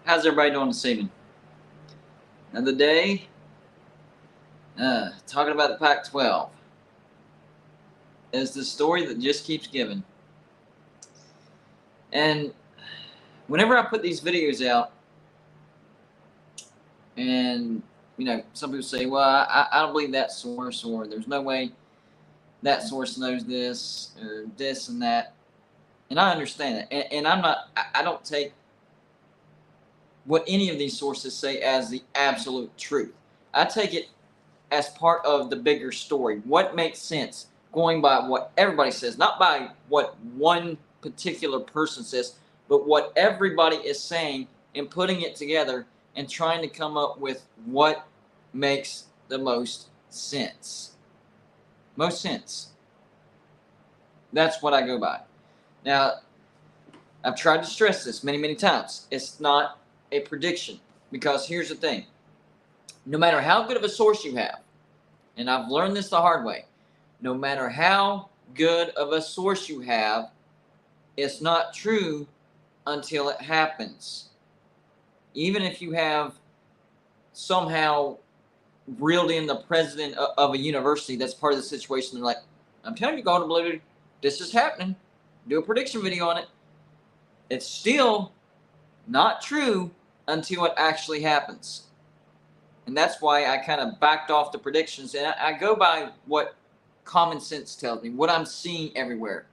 How's everybody doing this evening? Another day, talking about the Pac-12. It's the story that just keeps giving. And whenever I put these videos out, and some people say, "Well, I don't believe that source," or "There's no way that source knows this," or this and that, and I understand that. And I'm not. I don't take what any of these sources say as the absolute truth. I take it as part of the bigger story. What makes sense going by what everybody says, not by what one particular person says, but what everybody is saying and putting it together and trying to come up with what makes the most sense. Most sense. That's what I go by. Now, I've tried to stress this many, many times. It's not a prediction, because here's the thing. No matter how good of a source you have, and I've learned this the hard way, no matter how good of a source you have, it's not true until it happens. Even if you have somehow reeled in the president of a university that's part of the situation, they're like, "I'm telling you, Golden Blue, this is happening. Do a prediction video on it." It's still not true until it actually happens. And that's why I kind of backed off the predictions. And I go by what common sense tells me, what I'm seeing everywhere.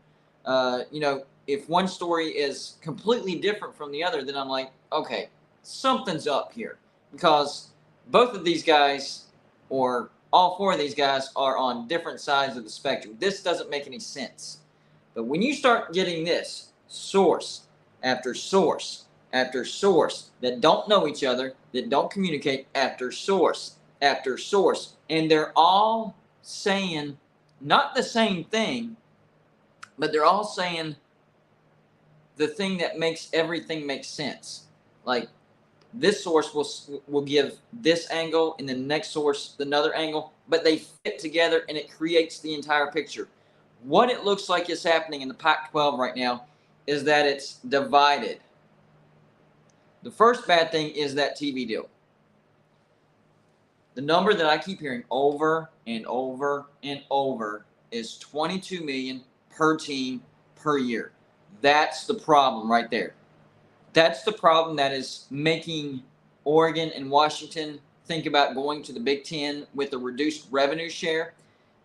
If one story is completely different from the other, then I'm like, okay, something's up here. Because both of these guys, or all four of these guys, are on different sides of the spectrum. This doesn't make any sense. But when you start getting this source after source after source that don't know each other, that don't communicate, after source, and they're all saying not the same thing, but they're all saying the thing that makes everything make sense. Like, this source will give this angle, and the next source another angle, but they fit together and it creates the entire picture. What it looks like is happening in the Pac-12 right now is that it's divided. The first bad thing is that TV deal. The number that I keep hearing over and over and over is $22 million per team per year. That's the problem right there. That's the problem that is making Oregon and Washington think about going to the Big Ten with a reduced revenue share.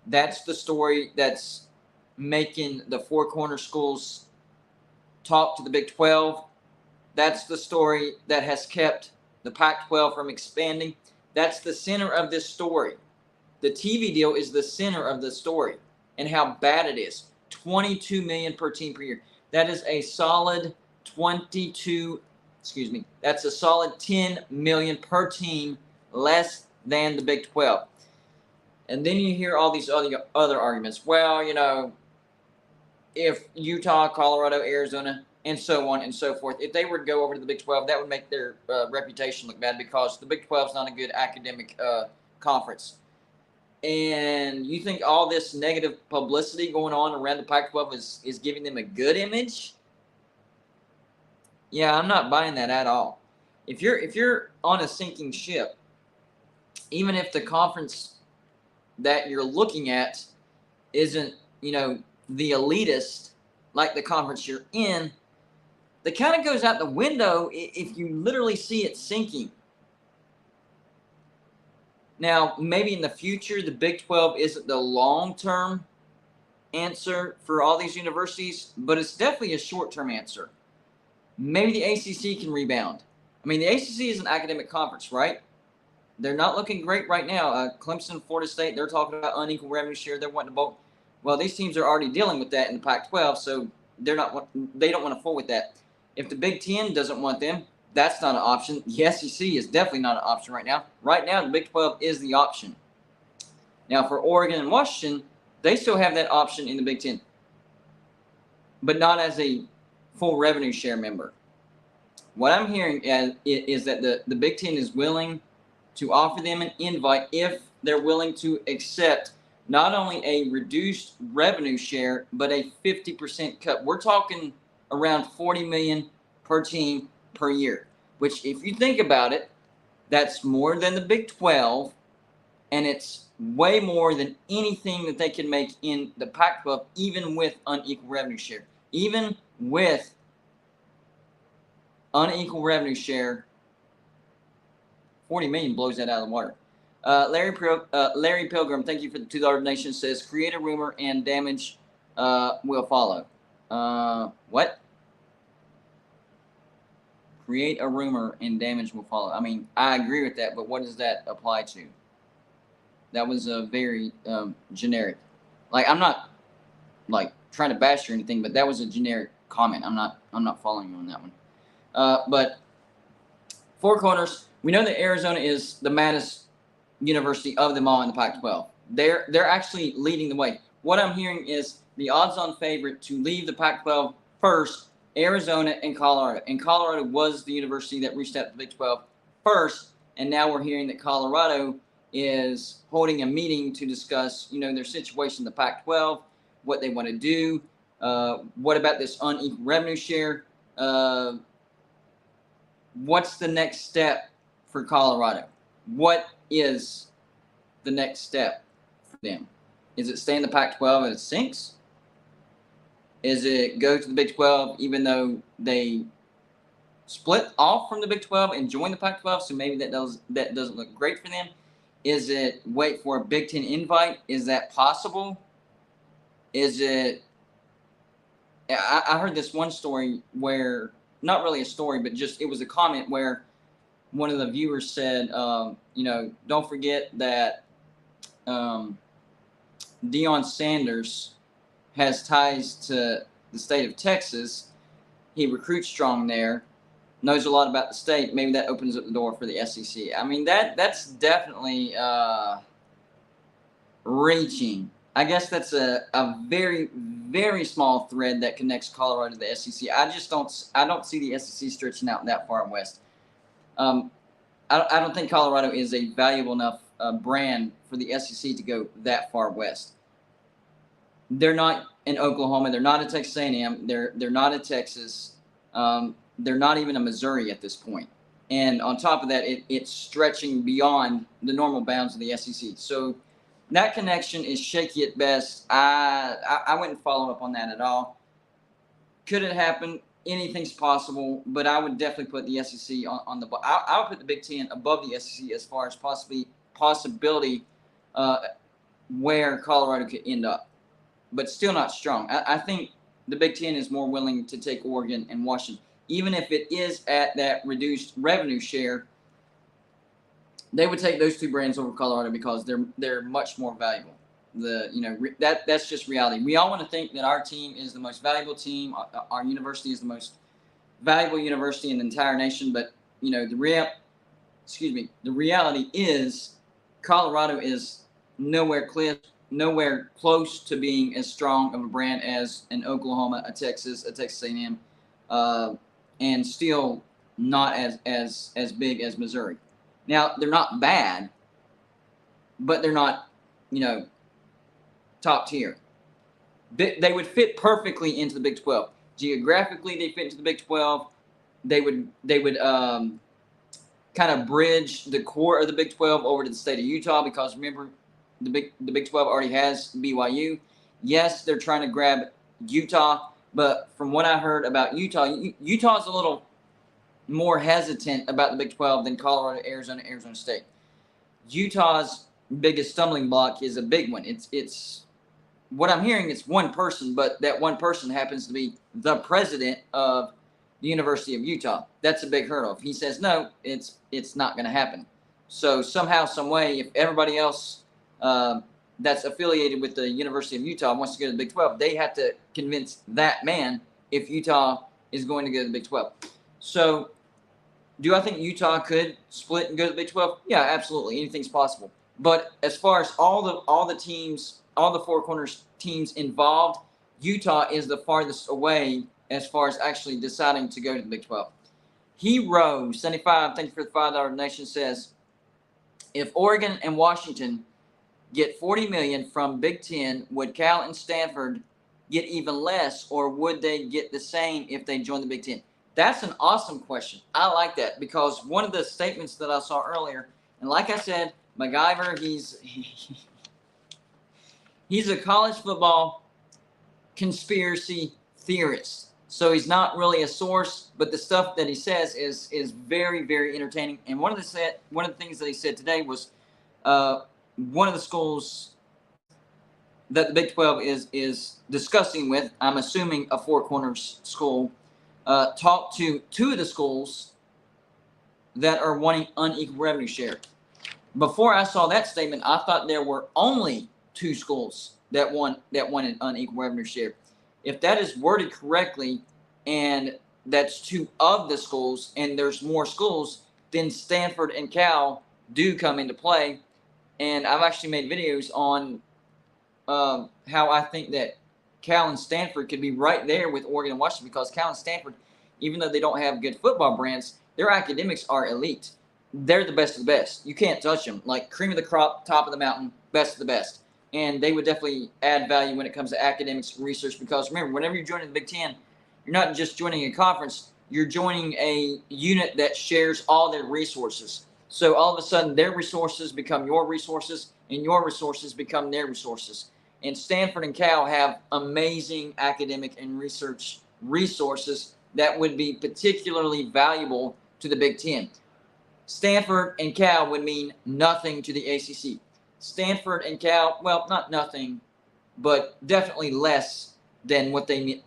That's the story that's making the Four Corner schools talk to the Big 12. That's the story that has kept the Pac-12 from expanding. That's the center of this story. The TV deal is the center of the story and how bad it is. $22 million per team per year. That is a solid that's a solid $10 million per team less than the Big 12. And then you hear all these other arguments. Well, if Utah, Colorado, Arizona, and so on and so forth, if they were to go over to the Big 12, that would make their reputation look bad, because the Big 12 is not a good academic conference. And you think all this negative publicity going on around the Pac-12 is giving them a good image? Yeah, I'm not buying that at all. If you're on a sinking ship, even if the conference that you're looking at isn't, the elitist like the conference you're in, that kind of goes out the window if you literally see it sinking. Now, maybe in the future, the Big 12 isn't the long-term answer for all these universities, but it's definitely a short-term answer. Maybe the ACC can rebound. I mean, the ACC is an academic conference, right? They're not looking great right now. Clemson, Florida State, they're talking about unequal revenue share. They're wanting to bulk. Well, these teams are already dealing with that in the Pac-12, so they don't want to fool with that. If the Big Ten doesn't want them, that's not an option. The SEC is definitely not an option right now. Right now, the Big 12 is the option. Now, for Oregon and Washington, they still have that option in the Big Ten, but not as a full revenue share member. What I'm hearing is that the Big Ten is willing to offer them an invite if they're willing to accept not only a reduced revenue share, but a 50% cut. We're talking around $40 million per team per year. which if you think about it, that's more than the Big 12, and it's way more than anything that they can make in the Pac-12, even with unequal revenue share. Even with unequal revenue share, 40 million blows that out of the water. Larry Pilgrim, thank you for the $2 donation, says, create a rumor and damage will follow. What? Create a rumor and damage will follow. I mean, I agree with that, but what does that apply to? That was a very generic. Like, I'm not like trying to bash or anything, but that was a generic comment. I'm not following you on that one. But Four Corners, we know that Arizona is the maddest university of them all in the Pac-12. They're actually leading the way. What I'm hearing is the odds-on favorite to leave the Pac-12 first, Arizona and Colorado. And Colorado was the university that reached out to the Big 12 first, and now we're hearing that Colorado is holding a meeting to discuss, their situation in the Pac-12, what they want to do. What about this unequal revenue share? What's the next step for Colorado? What is the next step for them? Is it stay in the Pac-12 and it sinks? Is it go to the Big 12 even though they split off from the Big 12 and join the Pac-12? So maybe that doesn't look great for them. Is it wait for a Big 10 invite? Is that possible? Is it? I heard this one story where, not really a story, but just it was a comment where one of the viewers said, don't forget that Deion Sanders has ties to the state of Texas. He recruits strong there, knows a lot about the state. Maybe that opens up the door for the SEC. I mean, that's definitely reaching. I guess that's a very, very small thread that connects Colorado to the SEC. I don't see the SEC stretching out that far west. I don't think Colorado is a valuable enough brand for the SEC to go that far west. They're not in Oklahoma. They're not at Texas A&M. They're not at Texas. They're not even a Missouri at this point. And on top of that, it's stretching beyond the normal bounds of the SEC. So that connection is shaky at best. I wouldn't follow up on that at all. Could it happen? Anything's possible, but I would definitely put the SEC on the. I would put the Big 10 above the SEC as far as possibility where Colorado could end up, but still not strong. I think the Big 10 is more willing to take Oregon and Washington, even if it is at that reduced revenue share. They would take those two brands over Colorado because they're much more valuable. That's just reality. We all want to think that our team is the most valuable team. Our university is the most valuable university in the entire nation. But the reality is Colorado is nowhere close to being as strong of a brand as an Oklahoma, a Texas A&M, and still not as big as Missouri. Now, they're not bad, but they're not, top tier. They would fit perfectly into the Big 12. Geographically, they fit into the Big 12. They would kind of bridge the core of the Big 12 over to the state of Utah because, remember, the Big 12 already has BYU. Yes, they're trying to grab Utah, but from what I heard about Utah's a little more hesitant about the Big 12 than Colorado, Arizona State. Utah's biggest stumbling block is a big one. It's what I'm hearing. It's one person, but that one person happens to be the president of the University of Utah. That's a big hurdle. If he says no, it's not going to happen. So somehow, some way, if everybody else that's affiliated with the University of Utah wants to go to the Big 12, they have to convince that man if Utah is going to go to the Big 12. So, do I think Utah could split and go to the Big 12? Yeah, absolutely. Anything's possible. But as far as all the teams, all the Four Corners teams involved, Utah is the farthest away as far as actually deciding to go to the Big 12. Hero 75, thank you for the $5 donation, says, if Oregon and Washington get $40 million from Big 10, would Cal and Stanford get even less, or would they get the same if they join the Big 10? That's an awesome question. I like that because one of the statements that I saw earlier, and like I said, MacGyver, he's a college football conspiracy theorist. So he's not really a source, but the stuff that he says is very, very entertaining. And one of the things that he said today was one of the schools that the Big 12 is discussing with, I'm assuming a Four Corners school, talked to two of the schools that are wanting unequal revenue share. Before I saw that statement, I thought there were only two schools that wanted unequal revenue share. If that is worded correctly, and that's two of the schools, and there's more schools, then Stanford and Cal do come into play. And I've actually made videos on how I think that Cal and Stanford could be right there with Oregon and Washington, because Cal and Stanford, even though they don't have good football brands, their academics are elite. They're the best of the best. You can't touch them. Like cream of the crop, top of the mountain, best of the best. And they would definitely add value when it comes to academics, research, because remember, whenever you're joining the Big Ten, you're not just joining a conference, you're joining a unit that shares all their resources. So all of a sudden, their resources become your resources, and your resources become their resources. And Stanford and Cal have amazing academic and research resources that would be particularly valuable to the Big Ten. Stanford and Cal would mean nothing to the ACC. Stanford and Cal, well, not nothing, but definitely less than what they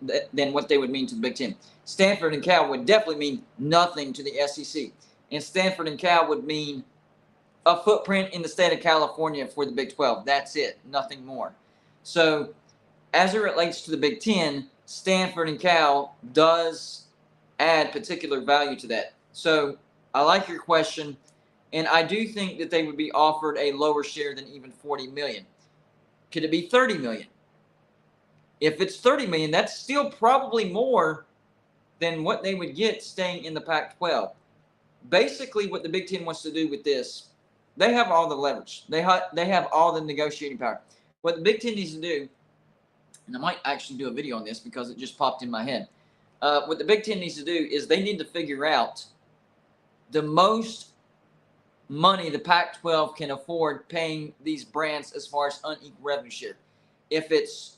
would mean to the Big Ten. Stanford and Cal would definitely mean nothing to the SEC. And Stanford and Cal would mean a footprint in the state of California for the Big 12. That's it, nothing more. So as it relates to the Big Ten, Stanford and Cal does add particular value to that. So I like your question, and I do think that they would be offered a lower share than even $40 million. Could it be $30 million? If it's $30 million, that's still probably more than what they would get staying in the Pac-12. Basically, what the Big Ten wants to do with this, they have all the leverage. They have all the negotiating power. What the Big Ten needs to do, and I might actually do a video on this because it just popped in my head. What the Big Ten needs to do is they need to figure out the most money the Pac-12 can afford paying these brands as far as unequal revenue share. If it's,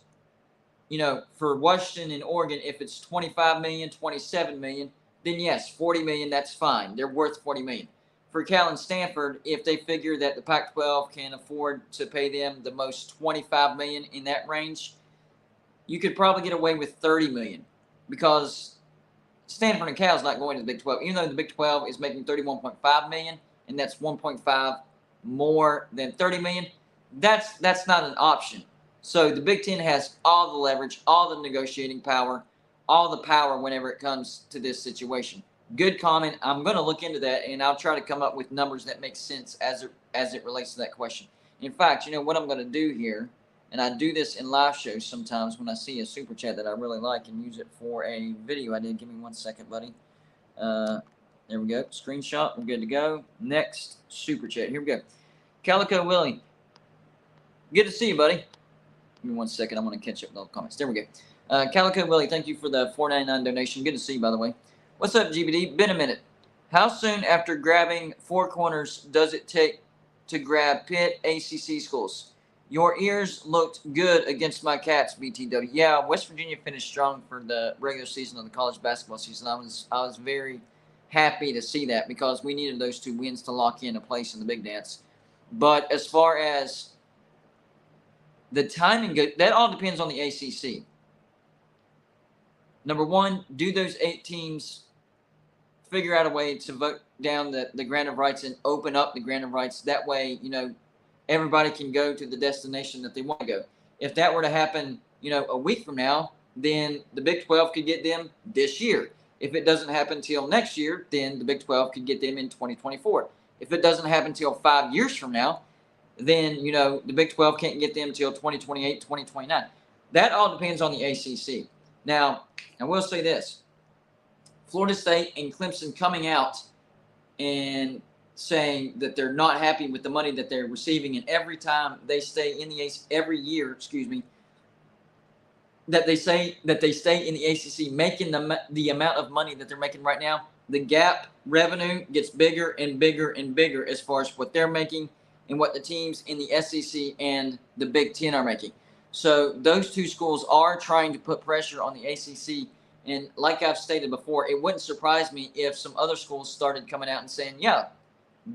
for Washington and Oregon, if it's $25 million, $27 million, then yes, $40 million, that's fine. They're worth $40 million. For Cal and Stanford, if they figure that the Pac-12 can afford to pay them the most $25 million in that range, you could probably get away with $30 million, because Stanford and Cal is not going to the Big 12, even though the Big 12 is making $31.5 million, and that's 1.5 more than $30 million. That's not an option. So the Big Ten has all the leverage, all the negotiating power, all the power whenever it comes to this situation. Good comment. I'm going to look into that, and I'll try to come up with numbers that make sense as it relates to that question. In fact, what I'm going to do here, and I do this in live shows sometimes when I see a super chat that I really like and use it for a video I did. Give me 1 second, buddy. There we go. Screenshot. We're good to go. Next super chat. Here we go. Calico Willie. Good to see you, buddy. Give me 1 second. I want to catch up with all the comments. There we go. Calico Willie, thank you for the $4.99 donation. Good to see you, by the way. What's up, GBD? Been a minute. How soon after grabbing Four Corners does it take to grab Pitt ACC schools? Your ears looked good against my Cats, BTW. Yeah, West Virginia finished strong for the regular season of the college basketball season. I was very happy to see that, because we needed those 2 wins to lock in a place in the big dance. But as far as the timing goes, that all depends on the ACC. Number one, do those 8 teams figure out a way to vote down the grant of rights and open up the grant of rights? That way, everybody can go to the destination that they want to go. If that were to happen, a week from now, then the Big 12 could get them this year. If it doesn't happen until next year, then the Big 12 could get them in 2024. If it doesn't happen until 5 years from now, then, the Big 12 can't get them until 2028, 2029. That all depends on the ACC. Now, I will say this. Florida State and Clemson coming out and saying that they're not happy with the money that they're receiving, and every time they stay in the every year, that they say that they stay in the ACC making the amount of money that they're making right now, the gap revenue gets bigger and bigger and bigger as far as what they're making and what the teams in the SEC and the Big Ten are making. So those two schools are trying to put pressure on the ACC. And like I've stated before, it wouldn't surprise me if some other schools started coming out and saying, yeah,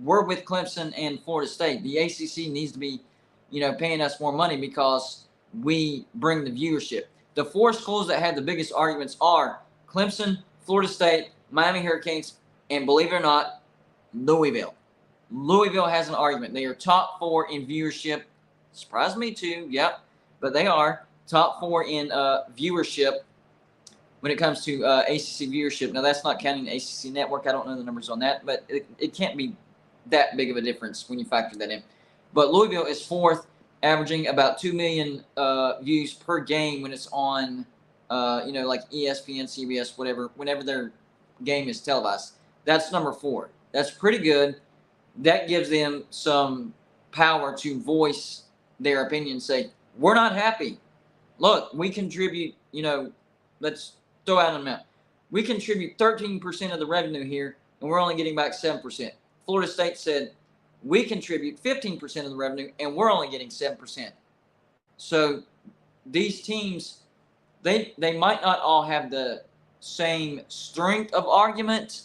we're with Clemson and Florida State. The ACC needs to be, paying us more money because we bring the viewership. The four schools that had the biggest arguments are Clemson, Florida State, Miami Hurricanes, and believe it or not, Louisville. Louisville has an argument. They are top four in viewership. Surprised me too, yep. But they are top four in viewership when it comes to ACC viewership. Now, that's not counting the ACC network. I don't know the numbers on that, but it can't be that big of a difference when you factor that in. But Louisville is fourth, averaging about 2 million views per game when it's on, like ESPN, CBS, whatever, whenever their game is televised. That's number 4. That's pretty good. That gives them some power to voice their opinion, say, we're not happy. Look, we contribute, let's throw out an amount. We contribute 13% of the revenue here, and we're only getting back 7%. Florida State said, we contribute 15% of the revenue, and we're only getting 7%. So these teams, they might not all have the same strength of argument,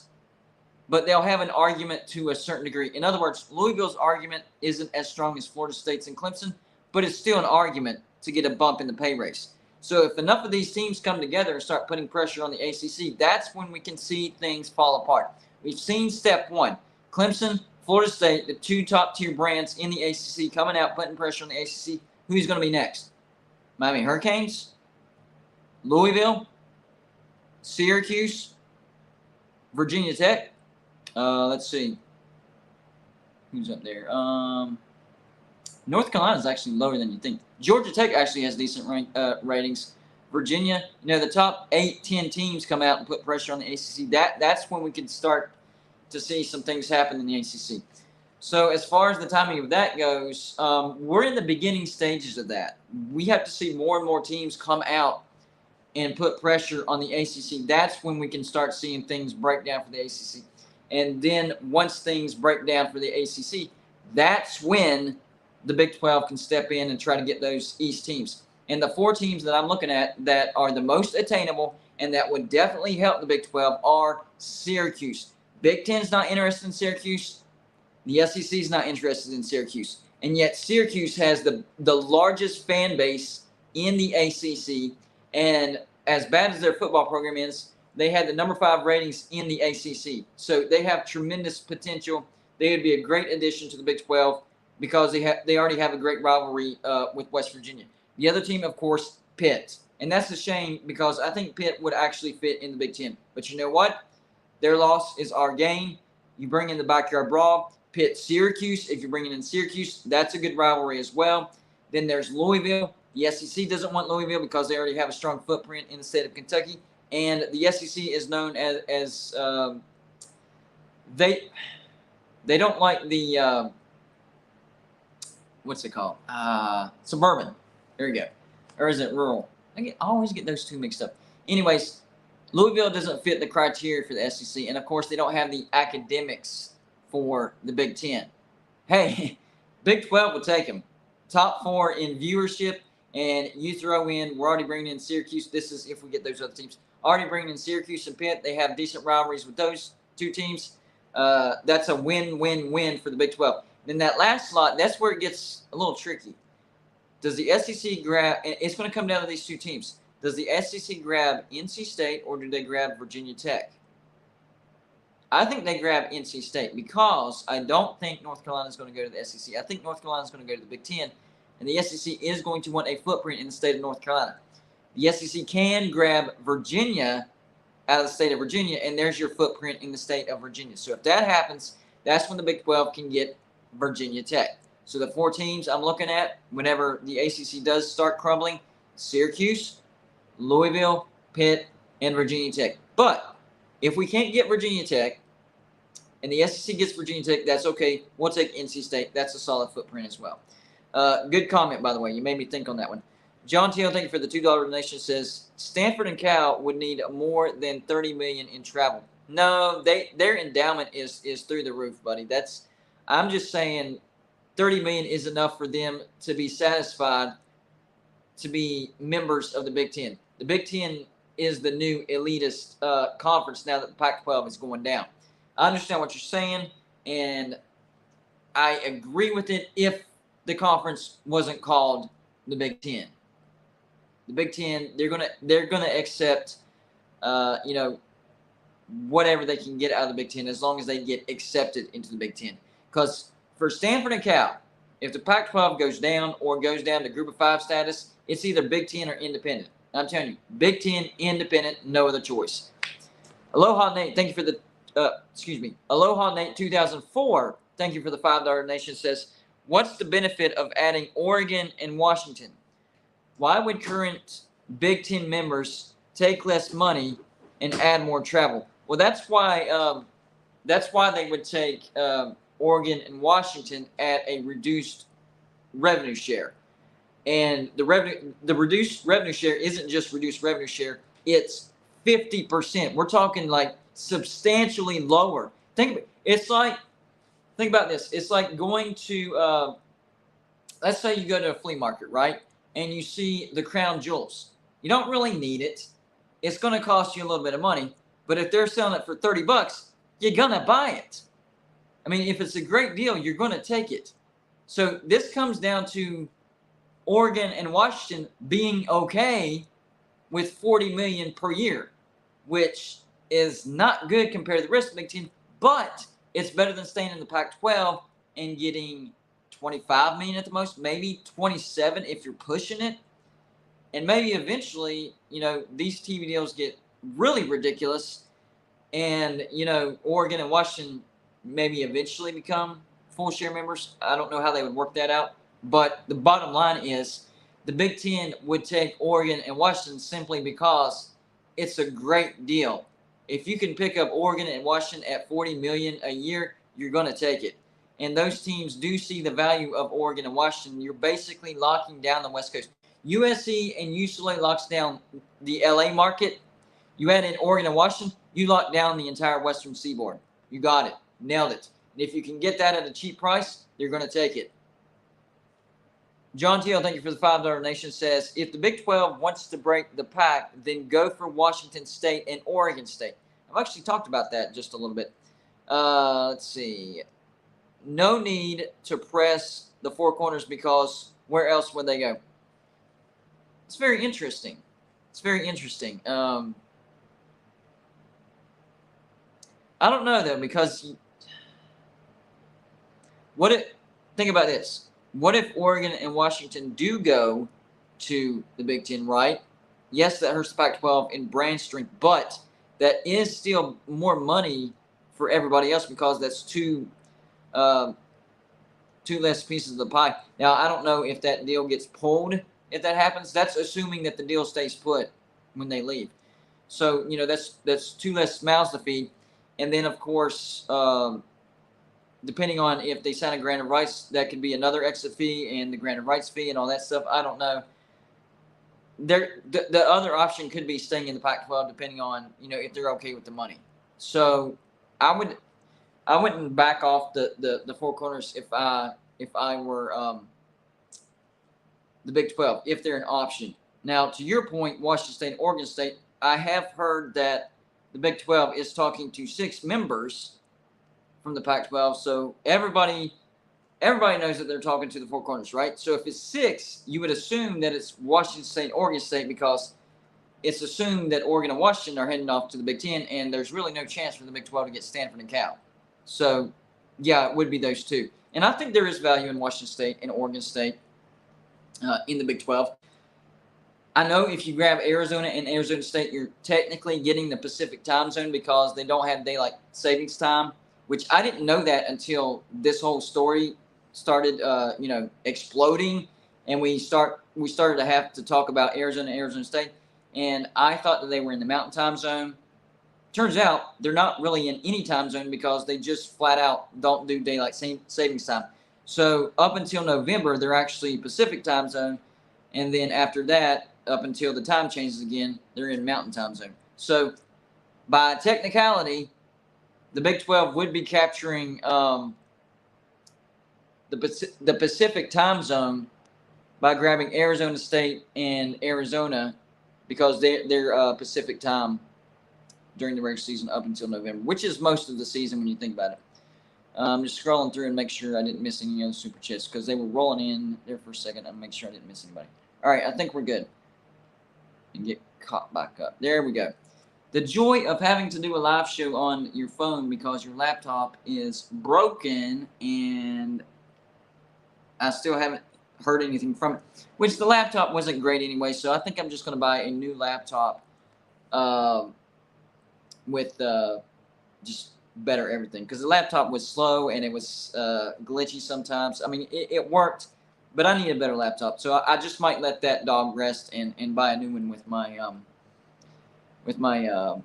but they'll have an argument to a certain degree. In other words, Louisville's argument isn't as strong as Florida State's and Clemson, but it's still an argument to get a bump in the pay race. So if enough of these teams come together and start putting pressure on the ACC, that's when we can see things fall apart. We've seen step 1. Clemson, Florida State, the two top-tier brands in the ACC coming out, putting pressure on the ACC. Who's going to be next? Miami Hurricanes, Louisville, Syracuse, Virginia Tech. Let's see. Who's up there? North Carolina is actually lower than you think. Georgia Tech actually has decent ratings. Virginia, the top 8-10 teams come out and put pressure on the ACC. That's when we can start to see some things happen in the ACC. So as far as the timing of that goes, we're in the beginning stages of that. We have to see more and more teams come out and put pressure on the ACC. That's when we can start seeing things break down for the ACC. And then once things break down for the ACC, that's when the Big 12 can step in and try to get those East teams. And the 4 teams that I'm looking at that are the most attainable and that would definitely help the Big 12 are Syracuse. Big Ten's not interested in Syracuse. The SEC is not interested in Syracuse. And yet Syracuse has the largest fan base in the ACC. And as bad as their football program is, they had the number 5 ratings in the ACC. So they have tremendous potential. They would be a great addition to the Big 12 because they already have a great rivalry with West Virginia. The other team, of course, Pitt. And that's a shame because I think Pitt would actually fit in the Big 10. But you know what? Their loss is our gain. You bring in the backyard brawl. Pitt, Syracuse. If you're bringing in Syracuse, that's a good rivalry as well. Then there's Louisville. The SEC doesn't want Louisville because they already have a strong footprint in the state of Kentucky. And the SEC is known as they don't like the what's it called? Suburban. There you go. Or is it rural? I always get those two mixed up. Anyways, Louisville doesn't fit the criteria for the SEC. And, of course, they don't have the academics for the Big 10. Hey, Big 12 will take them. Top 4 in viewership. And you throw in, we're already bringing in Syracuse. This is if we get those other teams. Already bringing in Syracuse and Pitt. They have decent rivalries with those 2 teams. That's a win-win-win for the Big 12. Then that last slot, that's where it gets a little tricky. Does the SEC grab – it's going to come down to these 2 teams. Does the SEC grab NC State or do they grab Virginia Tech? I think they grab NC State because I don't think North Carolina is going to go to the SEC. I think North Carolina is going to go to the Big 10, and the SEC is going to want a footprint in the state of North Carolina. The SEC can grab Virginia out of the state of Virginia, and there's your footprint in the state of Virginia. So if that happens, that's when the Big 12 can get Virginia Tech. So the 4 teams I'm looking at whenever the ACC does start crumbling, Syracuse, Louisville, Pitt, and Virginia Tech. But if we can't get Virginia Tech and the SEC gets Virginia Tech, that's okay. We'll take NC State. That's a solid footprint as well. Good comment, by the way. You made me think on that one. John Teal, thank you for the $2 donation. Says Stanford and Cal would need more than $30 million in travel. No, their endowment is through the roof, buddy. I'm just saying, $30 million is enough for them to be satisfied to be members of the Big Ten. The Big Ten is the new elitist conference now that the Pac-12 is going down. I understand what you're saying, and I agree with it if the conference wasn't called the Big Ten. The Big Ten, they're gonna accept, whatever they can get out of the Big Ten as long as they get accepted into the Big Ten. Because for Stanford and Cal, if the Pac-12 goes down or goes down to Group of 5 status, it's either Big Ten or independent. I'm telling you, Big Ten, independent, no other choice. Aloha Nate, thank you for the Aloha Nate 2004, thank you for the $5 donation. Says, what's the benefit of adding Oregon and Washington? Why would current Big Ten members take less money and add more travel? Well, that's why they would take Oregon and Washington at a reduced revenue share. And the reduced revenue share isn't just reduced revenue share, it's 50%. We're talking like substantially lower. Think about this. It's like going to let's say you go to a flea market, right? And you see the crown jewels. You don't really need it. It's going to cost you a little bit of money, but if they're selling it for $30, you're going to buy it. I mean, if it's a great deal, you're going to take it. So this comes down to Oregon and Washington being okay with $40 million per year, which is not good compared to the rest of the Big Ten, but it's better than staying in the Pac-12 and getting $25 million at the most, maybe 27 if you're pushing it. And maybe eventually, these TV deals get really ridiculous, and Oregon and Washington maybe eventually become full share members. I don't know how they would work that out, but the bottom line is the Big Ten would take Oregon and Washington simply because it's a great deal. If you can pick up Oregon and Washington at $40 million a year, you're going to take it. And those teams do see the value of Oregon and Washington. You're basically locking down the West Coast. USC and UCLA locks down the LA market. You add in Oregon and Washington, you lock down the entire Western Seaboard. You got it. Nailed it. And if you can get that at a cheap price, you're going to take it. John Teal, thank you for the $5 donation. Says, if the Big 12 wants to break the PAC, then go for Washington State and Oregon State. I've actually talked about that just a little bit. Let's see. No need to press the four corners because where else would they go? It's very interesting. I don't know, though, because think about this. What if Oregon and Washington do go to the Big Ten, right? Yes, that hurts the Pac-12 in brand strength, but that is still more money for everybody else because that's two less pieces of the pie. Now, I don't know if that deal gets pulled. If that happens, that's assuming that the deal stays put when they leave. So, that's two less mouths to feed. And then, of course, depending on if they sign a grant of rights, that could be another exit fee and the grant of rights fee and all that stuff. I don't know. The other option could be staying in the Pac-12, depending on if they're okay with the money. So I wouldn't back off the four corners if I were the Big 12 if they're an option. Now, to your point, Washington State and Oregon State, I have heard that the Big 12 is talking to 6 members from the Pac-12, so everybody knows that they're talking to the four corners, right? So if it's 6, you would assume that it's Washington State and Oregon State because it's assumed that Oregon and Washington are heading off to the Big Ten, and there's really no chance for the Big 12 to get Stanford and Cal. So, yeah, it would be those 2. And I think there is value in Washington State and Oregon State in the Big 12. I know if you grab Arizona and Arizona State, you're technically getting the Pacific time zone because they don't have daylight savings time, which I didn't know that until this whole story started, exploding, and we started to have to talk about Arizona and Arizona State, and I thought that they were in the Mountain Time Zone. Turns out they're not really in any time zone because they just flat out don't do daylight savings time. So up until November, they're actually Pacific time zone, And then after that, up until the time changes again, they're in Mountain Time Zone. So by technicality, the Big 12 would be capturing the Pacific Time Zone by grabbing Arizona State and Arizona because they're Pacific time during the regular season up until November, which is most of the season when you think about it. I'm just scrolling through and make sure I didn't miss any other super chats because they were rolling in there for a second. I'll make sure I didn't miss anybody. All right, I think we're good. And get caught back up. There we go. The joy of having to do a live show on your phone because your laptop is broken and I still haven't heard anything from it, which the laptop wasn't great anyway, so I think I'm just going to buy a new laptop with just better everything because the laptop was slow and it was glitchy sometimes. I mean, it worked, but I need a better laptop, so I just might let that dog rest and buy a new one with my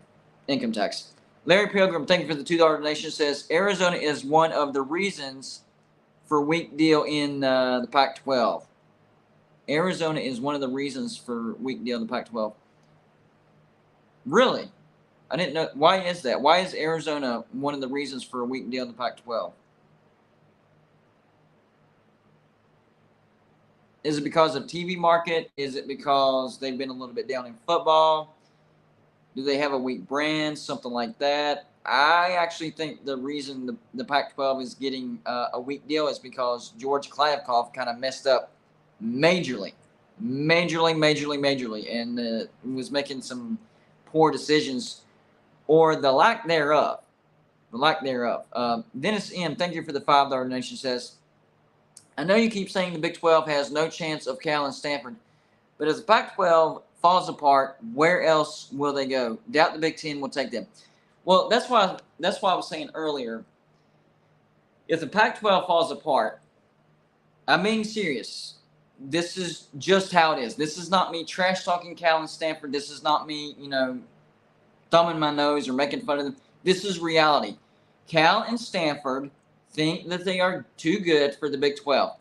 income tax. Larry Pilgrim, thank you for the $2 donation, says Arizona is one of the reasons for weak deal in the Pac-12. Arizona is one of the reasons for weak deal in the Pac-12. Really? I didn't know. Why is that? Why is Arizona one of the reasons for a weak deal in the Pac-12? Is it because of TV market? Is it because they've been a little bit down in football? Do they have a weak brand? Something like that. I actually think the reason the Pac-12 is getting a weak deal is because George Kliavkoff kind of messed up majorly, and was making some poor decisions or the lack thereof. Dennis M., thank you for the $5 donation, says, I know you keep saying the Big 12 has no chance of Cal and Stanford, but as the Pac-12 falls apart, where else will they go? Doubt the Big 10 will take them. Well, that's why I was saying earlier, if the Pac-12 falls apart, I'm being serious. This is just how it is. This is not me trash talking Cal and Stanford. This is not me, thumbing my nose or making fun of them. This is reality. Cal and Stanford think that they are too good for the Big 12.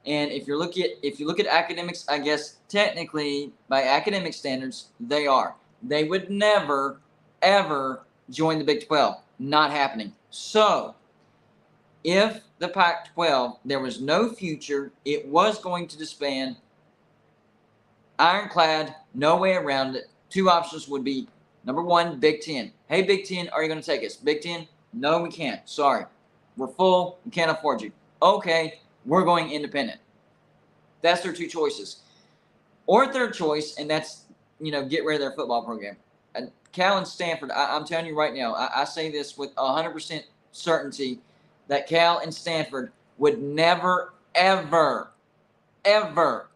And if you look at academics, I guess technically by academic standards, they are. They would never, ever join the Big 12. Not happening. So if the Pac-12, there was no future, it was going to disband, ironclad, no way around it. Two options would be, number one, Big 10. Hey, Big 10, are you going to take us? Big 10, no, we can't. Sorry. We're full. We can't afford you. Okay, we're going independent. That's their two choices. Or third choice, and that's, get rid of their football program. Cal and Stanford, I'm telling you right now, I say this with 100% certainty, that Cal and Stanford would never, ever, ever,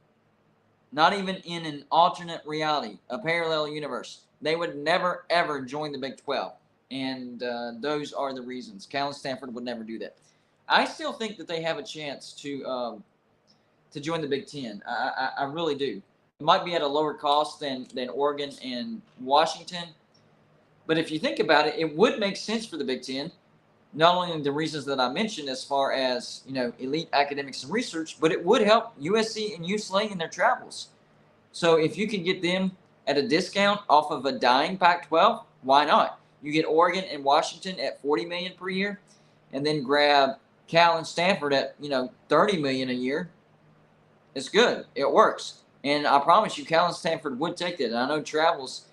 not even in an alternate reality, a parallel universe, they would never, ever join the Big 12. And those are the reasons. Cal and Stanford would never do that. I still think that they have a chance to join the Big 10. I really do. It might be at a lower cost than Oregon and Washington. But if you think about it, it would make sense for the Big 10. Not only the reasons that I mentioned as far as, elite academics and research, but it would help USC and UCLA in their travels. So if you can get them at a discount off of a dying Pac-12, why not? You get Oregon and Washington at $40 million per year, and then grab Cal and Stanford at, $30 million a year. It's good. It works. And I promise you, Cal and Stanford would take that. And I know travels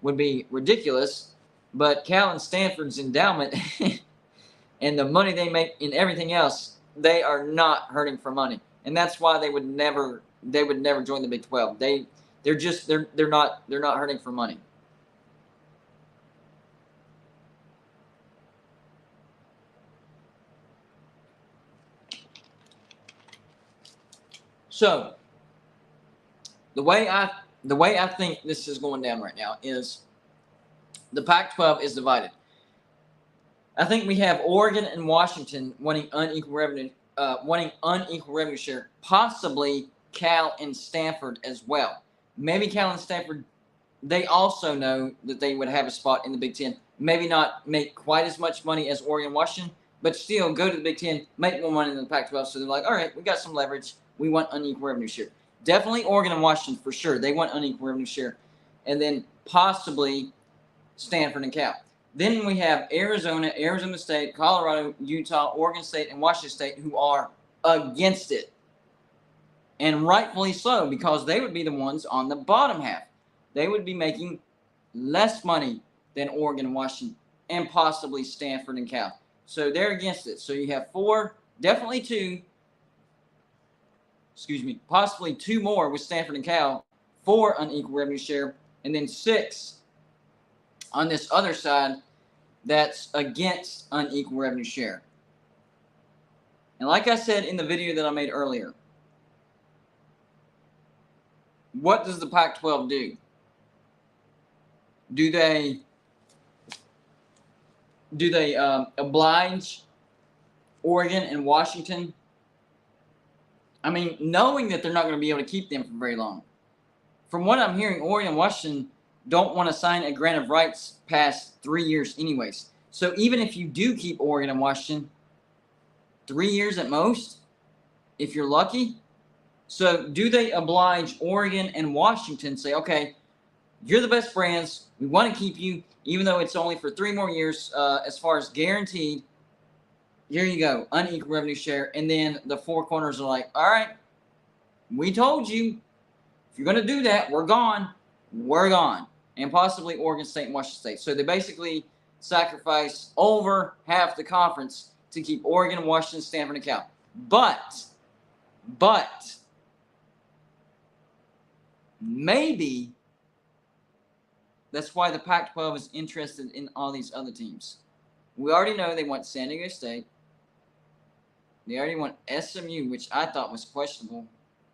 would be ridiculous, but Cal and Stanford's endowment and the money they make in everything else, they are not hurting for money. And that's why they would never join the Big 12. They're not hurting for money. So the way I think this is going down right now is the Pac-12 is divided. I think we have Oregon and Washington wanting unequal revenue share, possibly Cal and Stanford as well. Maybe Cal and Stanford, they also know that they would have a spot in the Big 10. Maybe not make quite as much money as Oregon and Washington, but still go to the Big 10, make more money than the Pac-12. So they're like, all right, we got some leverage. We want unequal revenue share. Definitely Oregon and Washington for sure. They want unequal revenue share. And then possibly Stanford and Cal. Then we have Arizona, Arizona State, Colorado, Utah, Oregon State, and Washington State who are against it. And rightfully so, because they would be the ones on the bottom half. They would be making less money than Oregon and Washington and possibly Stanford and Cal. So they're against it. So you have four, definitely two, possibly two more with Stanford and Cal for unequal revenue share, and then six on this other side that's against unequal revenue share. And like I said in the video that I made earlier, what does the Pac-12 do? Do they oblige Oregon and Washington? I mean, knowing that they're not going to be able to keep them for very long. From what I'm hearing, Oregon and Washington don't want to sign a grant of rights past 3 years anyways. So even if you do keep Oregon and Washington, 3 years at most, if you're lucky. So do they oblige Oregon and Washington, say, okay, you're the best brands, we want to keep you, even though it's only for 3 more years, as far as guaranteed, here you go, unequal revenue share. And then the four corners are like, all right, we told you, if you're going to do that, we're gone. We're gone. And possibly Oregon State and Washington State. So they basically sacrifice over half the conference to keep Oregon, Washington, Stanford, and Cal. But, maybe that's why the Pac-12 is interested in all these other teams. We already know they want San Diego State. They already want SMU, which I thought was questionable.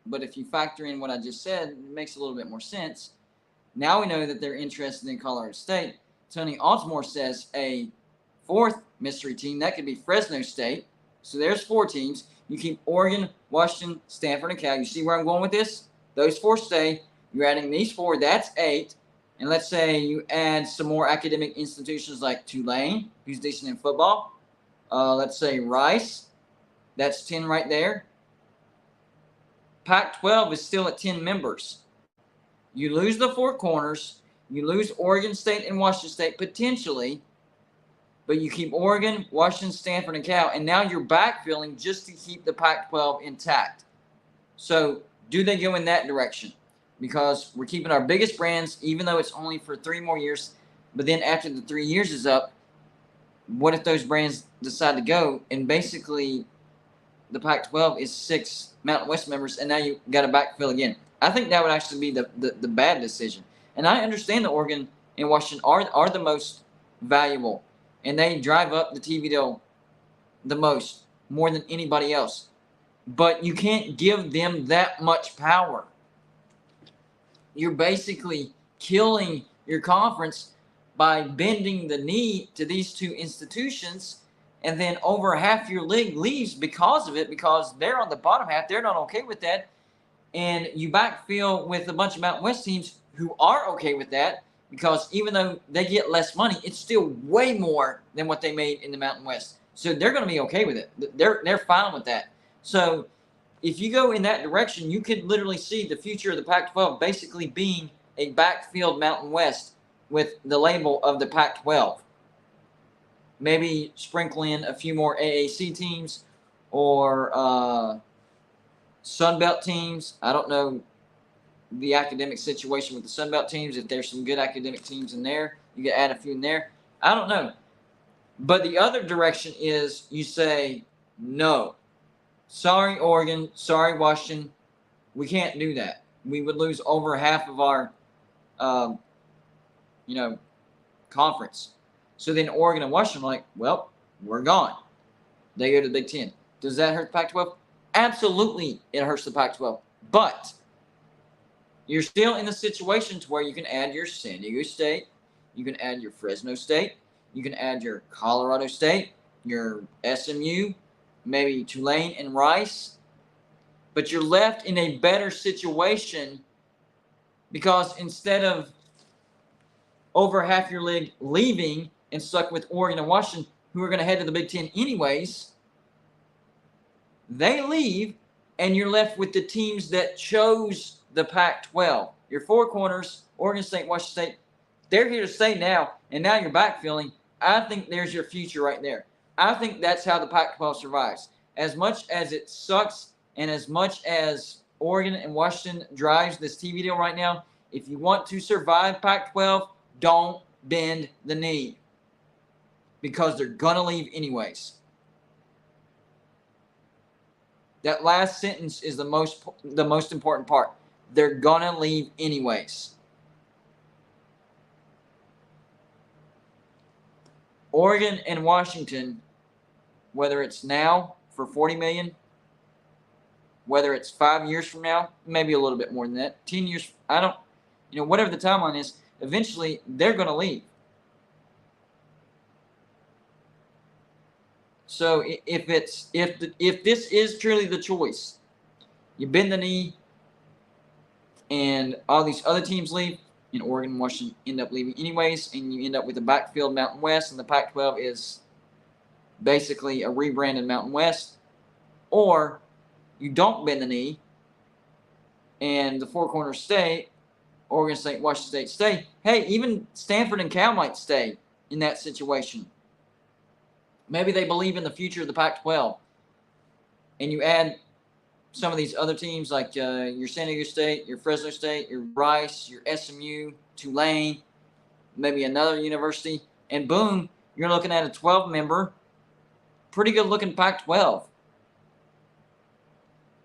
But if you factor in what I just said, it makes a little bit more sense. Now we know that they're interested in Colorado State. Tony Altimore says a fourth mystery team. That could be Fresno State. So there's 4 teams. You keep Oregon, Washington, Stanford, and Cal. You see where I'm going with this? Those 4 stay. You're adding these 4. That's 8. And let's say you add some more academic institutions like Tulane, who's decent in football. Let's say Rice. That's 10 right there. Pac-12 is still at 10 members. You lose the 4 corners. You lose Oregon State and Washington State potentially. But you keep Oregon, Washington, Stanford, and Cal. And now you're backfilling just to keep the Pac-12 intact. So do they go in that direction? Because we're keeping our biggest brands, even though it's only for 3 more years. But then after the 3 years is up, what if those brands decide to go? And basically, the Pac-12 is 6 Mountain West members, and now you got to backfill again. I think that would actually be the bad decision. And I understand that Oregon and Washington are the most valuable, and they drive up the TV deal the most, more than anybody else. But you can't give them that much power. You're basically killing your conference by bending the knee to these 2 institutions, and then over half your league leaves because of it, because they're on the bottom half. They're not okay with that. And you backfill with a bunch of Mountain West teams who are okay with that, because even though they get less money, it's still way more than what they made in the Mountain West. So they're going to be okay with it. They're fine with that. So if you go in that direction, you could literally see the future of the Pac-12 basically being a backfield Mountain West with the label of the Pac-12. Maybe sprinkle in a few more AAC teams or Sun Belt teams. I don't know the academic situation with the Sun Belt teams. If there's some good academic teams in there, you can add a few in there. I don't know. But the other direction is you say, no. Sorry, Oregon. Sorry, Washington. We can't do that. We would lose over half of our, conference. So then Oregon and Washington are like, well, we're gone. They go to the Big Ten. Does that hurt the Pac-12? Absolutely, it hurts the Pac-12. But you're still in the situation to where you can add your San Diego State, you can add your Fresno State, you can add your Colorado State, your SMU, maybe Tulane and Rice. But you're left in a better situation because instead of over half your league leaving and stuck with Oregon and Washington, who are going to head to the Big Ten anyways, they leave, and you're left with the teams that chose the Pac-12. Your four corners, Oregon State, Washington State, they're here to stay now, and now you're backfilling. I think there's your future right there. I think that's how the Pac-12 survives. As much as it sucks and as much as Oregon and Washington drives this TV deal right now, if you want to survive Pac-12, don't bend the knee, because they're going to leave anyways. That last sentence is the most important part. They're going to leave anyways. Oregon and Washington, whether it's now for $40 million, whether it's 5 years from now, maybe a little bit more than that, 10 years, whatever the timeline is, eventually they're going to leave. So if this is truly the choice, you bend the knee, and all these other teams leave, and Oregon and Washington end up leaving anyways, and you end up with the backfield Mountain West, and the Pac-12 is basically a rebranded Mountain West, or you don't bend the knee, and the four corners stay, Oregon State, Washington State stay. Hey, even Stanford and Cal might stay in that situation. Maybe they believe in the future of the Pac-12, and you add some of these other teams like your San Diego State, your Fresno State, your Rice, your SMU, Tulane, maybe another university, and boom, you're looking at a 12-member, pretty good-looking Pac-12.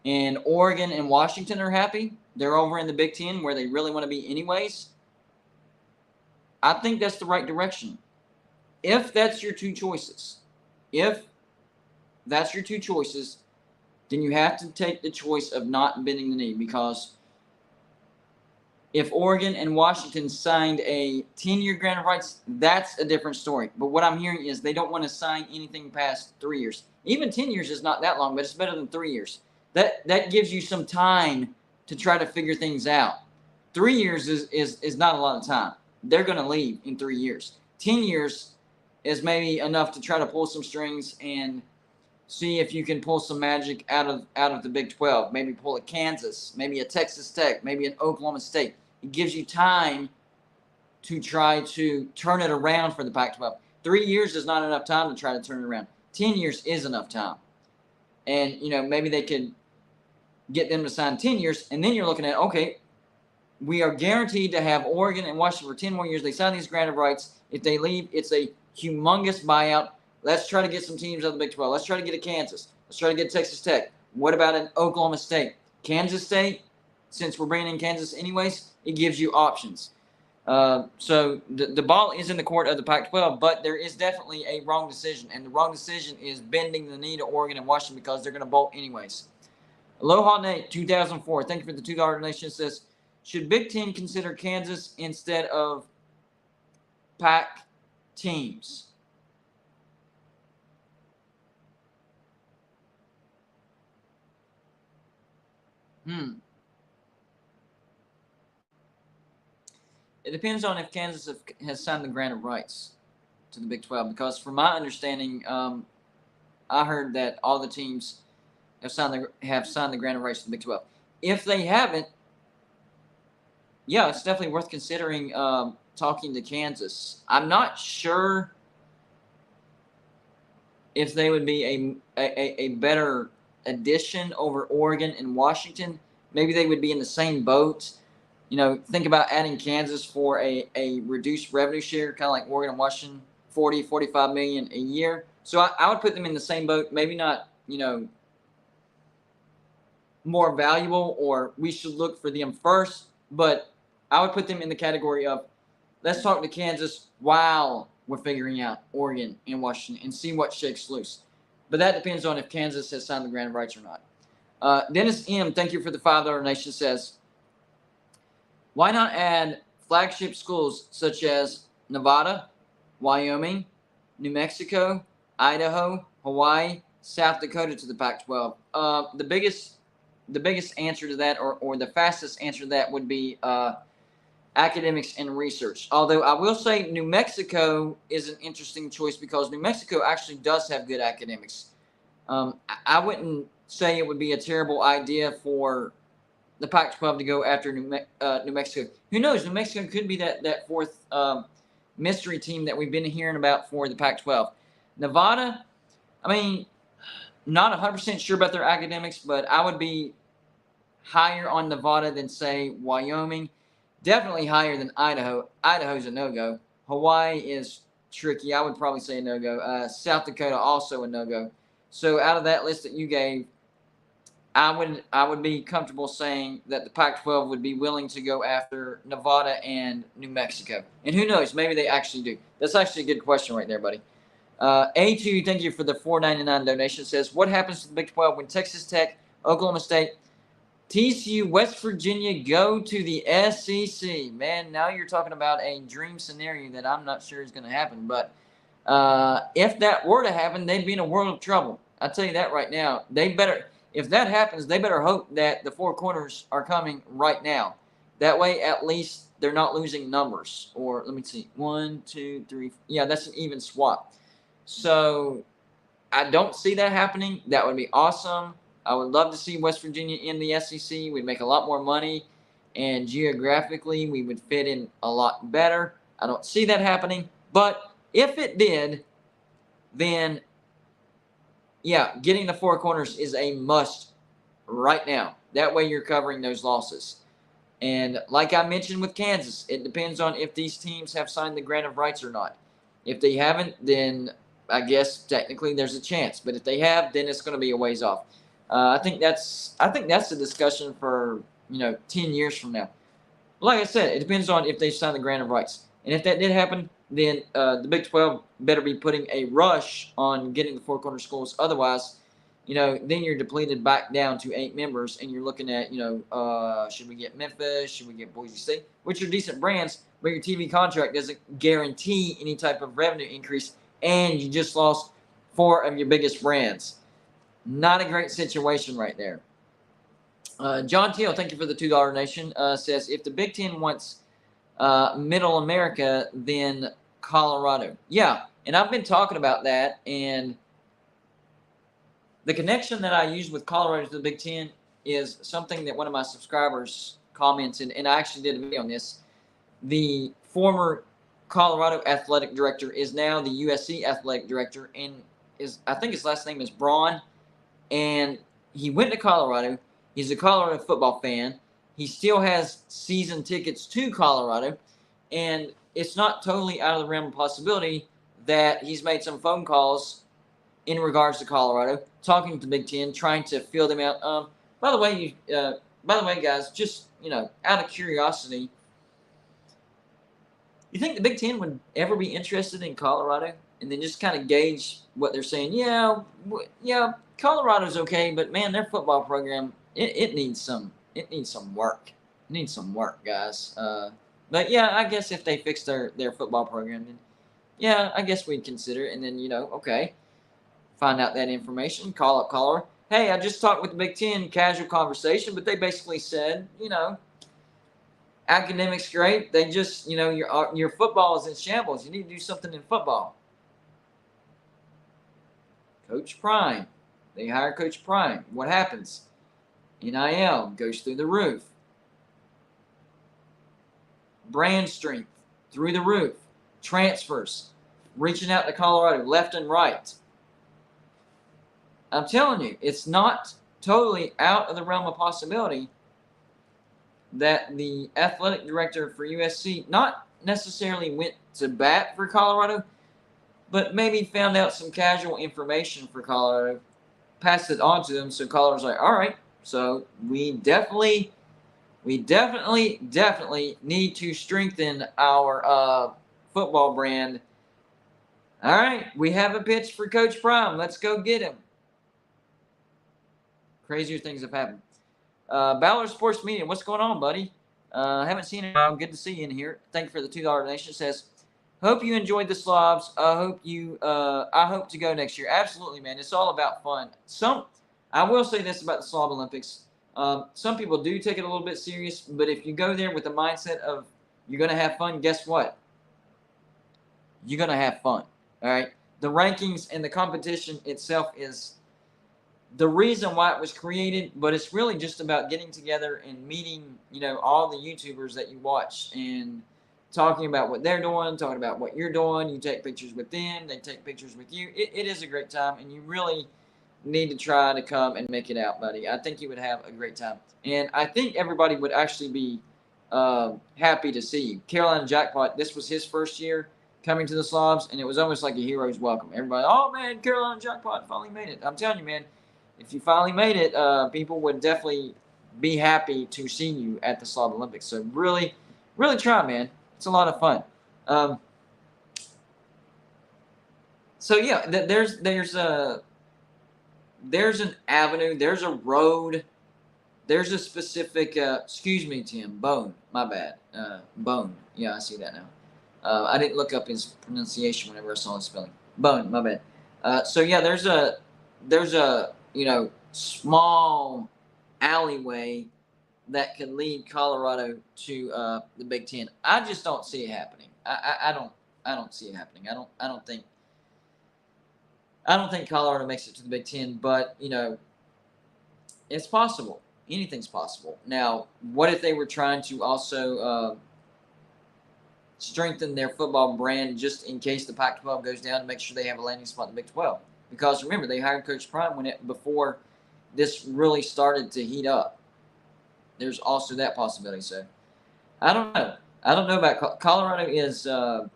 And Oregon and Washington are happy. They're over in the Big Ten where they really want to be anyways. I think that's the right direction. If that's your two choices, then you have to take the choice of not bending the knee, because if Oregon and Washington signed a 10-year grant of rights, that's a different story. But what I'm hearing is they don't want to sign anything past 3 years. Even 10 years is not that long, but it's better than 3 years. That gives you some time to try to figure things out. 3 years is not a lot of time. They're going to leave in 3 years. 10 years is maybe enough to try to pull some strings and see if you can pull some magic out of the Big 12. Maybe pull a Kansas, maybe a Texas Tech, maybe an Oklahoma State. It gives you time to try to turn it around for the Pac-12. 3 years is not enough time to try to turn it around. 10 years is enough time. And, maybe they could get them to sign 10 years, and then you're looking at, okay, we are guaranteed to have Oregon and Washington for 10 more years. They sign these grant of rights. If they leave, it's a humongous buyout. Let's try to get some teams out of the Big 12. Let's try to get a Kansas. Let's try to get Texas Tech. What about an Oklahoma State? Kansas State, since we're bringing in Kansas anyways, it gives you options. So the ball is in the court of the Pac-12, but there is definitely a wrong decision, and the wrong decision is bending the knee to Oregon and Washington, because they're going to bolt anyways. Aloha Nate, 2004. Thank you for the $2 donation. It says, should Big Ten consider Kansas instead of PAC teams? It depends on if Kansas has signed the grant of rights to the Big 12, because from my understanding, I heard that all the teams have signed the grant of rights to the Big 12. If they haven't, yeah, it's definitely worth considering talking to Kansas. I'm not sure if they would be a better addition over Oregon and Washington. Maybe they would be in the same boat. Think about adding Kansas for a reduced revenue share, kind of like Oregon and Washington, $45 million a year. So I would put them in the same boat. Maybe not, more valuable, or we should look for them first, but I would put them in the category of, let's talk to Kansas while we're figuring out Oregon and Washington and see what shakes loose. But that depends on if Kansas has signed the grant of rights or not. Dennis M., thank you for the $5 donation, says, why not add flagship schools such as Nevada, Wyoming, New Mexico, Idaho, Hawaii, South Dakota to the Pac-12? The biggest answer to that, or the fastest answer to that, would be academics and research. Although I will say New Mexico is an interesting choice, because New Mexico actually does have good academics. I wouldn't say it would be a terrible idea for the Pac-12 to go after New Mexico. Who knows? New Mexico could be that fourth mystery team that we've been hearing about for the Pac-12. Nevada, I mean, not 100% sure about their academics, but I would be higher on Nevada than, say, Wyoming. Definitely higher than Idaho. Idaho's a no-go. Hawaii is tricky. I would probably say a no-go. South Dakota, also a no-go. So out of that list that you gave, I would be comfortable saying that the Pac-12 would be willing to go after Nevada and New Mexico. And who knows? Maybe they actually do. That's actually a good question right there, buddy. A2, thank you for the $4.99 donation. Says, what happens to the Big 12 when Texas Tech, Oklahoma State, TCU, West Virginia go to the SEC? Man, now you're talking about a dream scenario that I'm not sure is going to happen. But if that were to happen, they'd be in a world of trouble. I'll tell you that right now. If that happens, they better hope that the four corners are coming right now. That way, at least they're not losing numbers. Or let me see, 1, 2, 3. Yeah, that's an even swap. So I don't see that happening. That would be awesome. I would love to see West Virginia in the SEC. We'd make a lot more money, and geographically, we would fit in a lot better. I don't see that happening. But if it did, then, yeah, getting the four corners is a must right now. That way you're covering those losses. And like I mentioned with Kansas, it depends on if these teams have signed the grant of rights or not. If they haven't, then I guess technically there's a chance. But if they have, then it's going to be a ways off. I think that's a discussion for 10 years from now. Like I said, it depends on if they sign the grant of rights. And if that did happen, then the Big 12 better be putting a rush on getting the four corner schools. Otherwise, then you're depleted back down to 8 members, and you're looking at, should we get Memphis? Should we get Boise State? Which are decent brands, but your TV contract doesn't guarantee any type of revenue increase, and you just lost 4 of your biggest brands. Not a great situation right there. John Teal, thank you for the $2 donation, says, if the Big Ten wants Middle America, then Colorado. Yeah, and I've been talking about that, and the connection that I use with Colorado to the Big Ten is something that one of my subscribers commented, and I actually did a video on this. The former Colorado athletic director is now the USC athletic director, and I think his last name is Braun, and he went to Colorado. He's a Colorado football fan. He still has season tickets to Colorado, and it's not totally out of the realm of possibility that he's made some phone calls in regards to Colorado, talking to the Big Ten, trying to feel them out. By the way, guys, just out of curiosity, you think the Big Ten would ever be interested in Colorado, and then just kind of gauge what they're saying? Yeah, Colorado's okay, but man, their football program it needs some work. It needs some work, guys. But yeah, I guess if they fix their football program, then yeah, I guess we'd consider it. And then okay. Find out that information, call up Colorado. Hey, I just talked with the Big Ten, casual conversation, but they basically said, academics great. They just, your football is in shambles. You need to do something in football. Coach Prime. They hire Coach Prime. What happens? NIL goes through the roof. Brand strength through the roof. Transfers. Reaching out to Colorado left and right. I'm telling you, it's not totally out of the realm of possibility that the athletic director for USC not necessarily went to bat for Colorado, but maybe found out some casual information for Colorado, passed it on to them, so Colorado's like, all right, so we definitely need to strengthen our football brand. All right, we have a pitch for Coach Prime. Let's go get him. Crazier things have happened. Ballard Sports Media, what's going on, buddy? I haven't seen it. Good to see you in here. Thank you for the $2 donation. It says, hope you enjoyed the Slavs. I hope to go next year. Absolutely, man. It's all about fun. I will say this about the Slav Olympics. Some people do take it a little bit serious, but if you go there with the mindset of you're going to have fun, guess what? You're going to have fun. All right. The rankings and the competition itself is the reason why it was created, but it's really just about getting together and meeting, all the YouTubers that you watch and talking about what they're doing, talking about what you're doing. You take pictures with them, they take pictures with you. It is a great time, and you really need to try to come and make it out, buddy. I think you would have a great time, and I think everybody would actually be happy to see you. Carolina Jackpot, this was his first year coming to the Slobs, and it was almost like a hero's welcome. Everybody, oh man, Carolina Jackpot finally made it. I'm telling you, man, if you finally made it, people would definitely be happy to see you at the Slob Olympics. So really, really try, man. It's a lot of fun. So yeah, there's an avenue, there's a road, there's a specific. Excuse me, Tim. Bone. My bad. Bone. Yeah, I see that now. I didn't look up his pronunciation whenever I saw his spelling. Bone. My bad. So yeah, there's a small alleyway that could lead Colorado to the Big Ten. I just don't see it happening. I don't see it happening. I don't think Colorado makes it to the Big Ten, but it's possible. Anything's possible. Now, what if they were trying to also strengthen their football brand just in case the Pac-12 goes down to make sure they have a landing spot in the Big 12? Because remember, they hired Coach Prime before this really started to heat up. There's also that possibility. So, I don't know. I don't know about Colorado. Is a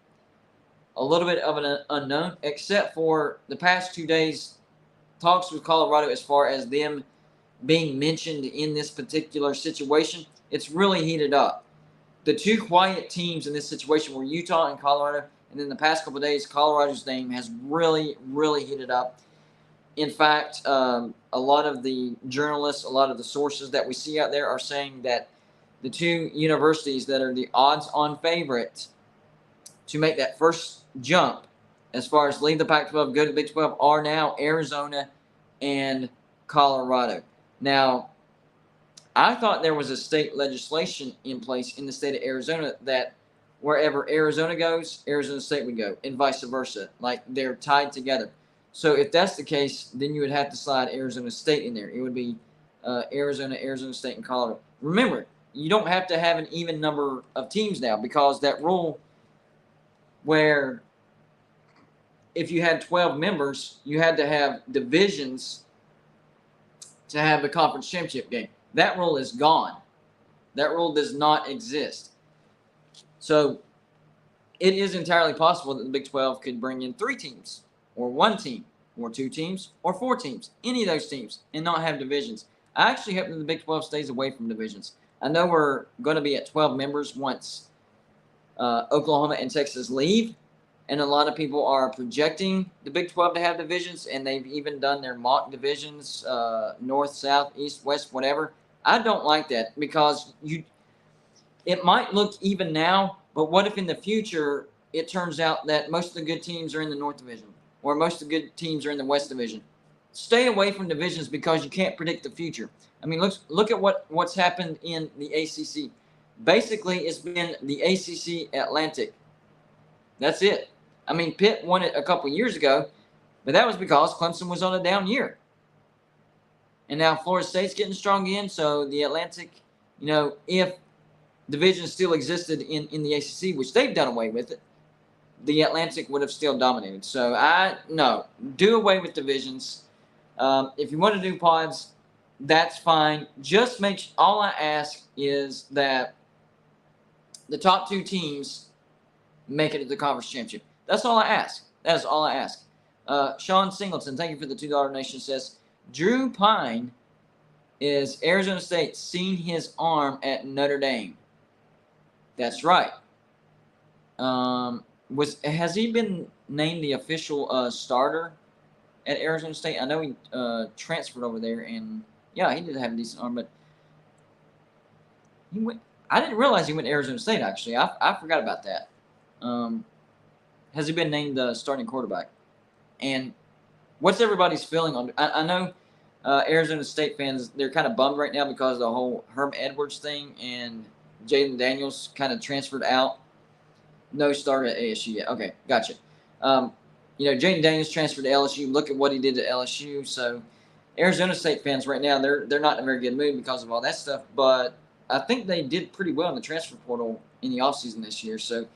little bit of an unknown, except for the past 2 days talks with Colorado as far as them being mentioned in this particular situation. It's really heated up. The two quiet teams in this situation were Utah and Colorado, and then the past couple of days, Colorado's name has really, really heated up. In fact, a lot of the journalists, a lot of the sources that we see out there are saying that the two universities that are the odds-on favorites to make that first jump as far as leave the Pac-12, go to the Big 12, are now Arizona and Colorado. Now, I thought there was a state legislation in place in the state of Arizona that wherever Arizona goes, Arizona State would go, and vice versa. Like, they're tied together. So if that's the case, then you would have to slide Arizona State in there. It would be Arizona, Arizona State, and Colorado. Remember, you don't have to have an even number of teams now, because that rule where if you had 12 members, you had to have divisions to have a conference championship game. That rule is gone. That rule does not exist. So it is entirely possible that the Big 12 could bring in 3 teams, or 1 team, or 2 teams, or 4 teams, any of those teams, and not have divisions. I actually hope that the Big 12 stays away from divisions. I know we're going to be at 12 members once Oklahoma and Texas leave, and a lot of people are projecting the Big 12 to have divisions, and they've even done their mock divisions, north, south, east, west, whatever. I don't like that, because it might look even now, but what if in the future it turns out that most of the good teams are in the North Division, or most of the good teams are in the West Division? Stay away from divisions, because you can't predict the future. I mean, look at what's happened in the ACC. Basically, it's been the ACC Atlantic. That's it. I mean, Pitt won it a couple years ago, but that was because Clemson was on a down year. And now Florida State's getting strong again, so the Atlantic, if division still existed in the ACC, which they've done away with it, the Atlantic would have still dominated. So do away with divisions. If you want to do pods, that's fine. Just all I ask is that the top 2 teams make it to the conference championship. That's all I ask. That is all I ask. Sean Singleton, thank you for the $2 donation, says, Drew Pine is Arizona State seen his arm at Notre Dame. That's right. Has he been named the official starter at Arizona State? I know he transferred over there, and yeah, he did have a decent arm, but I didn't realize he went to Arizona State. Actually, I forgot about that. Has he been named the starting quarterback? And what's everybody's feeling on? I know Arizona State fans, they're kind of bummed right now because of the whole Herm Edwards thing, and Jaden Daniels kind of transferred out. No start at ASU yet. Okay, gotcha. Jaden Daniels transferred to LSU. Look at what he did to LSU. So Arizona State fans right now, they're not in a very good mood because of all that stuff. But I think they did pretty well in the transfer portal in the offseason this year. So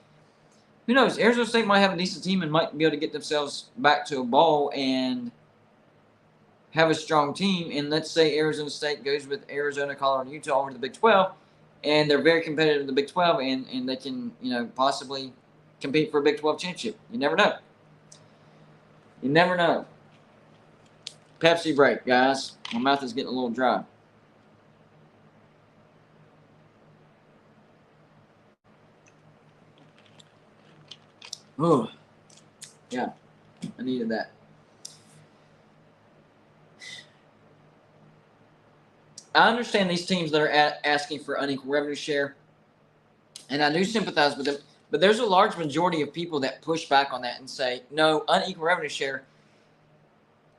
who knows? Arizona State might have a decent team and might be able to get themselves back to a bowl and have a strong team. And let's say Arizona State goes with Arizona, Colorado, and Utah over to the Big 12, and they're very competitive in the Big 12, and they can, possibly compete for a Big 12 championship. You never know. You never know. Pepsi break, guys. My mouth is getting a little dry. Oh, yeah, I needed that. I understand these teams that are asking for unequal revenue share, and I do sympathize with them. But there's a large majority of people that push back on that and say, no, unequal revenue share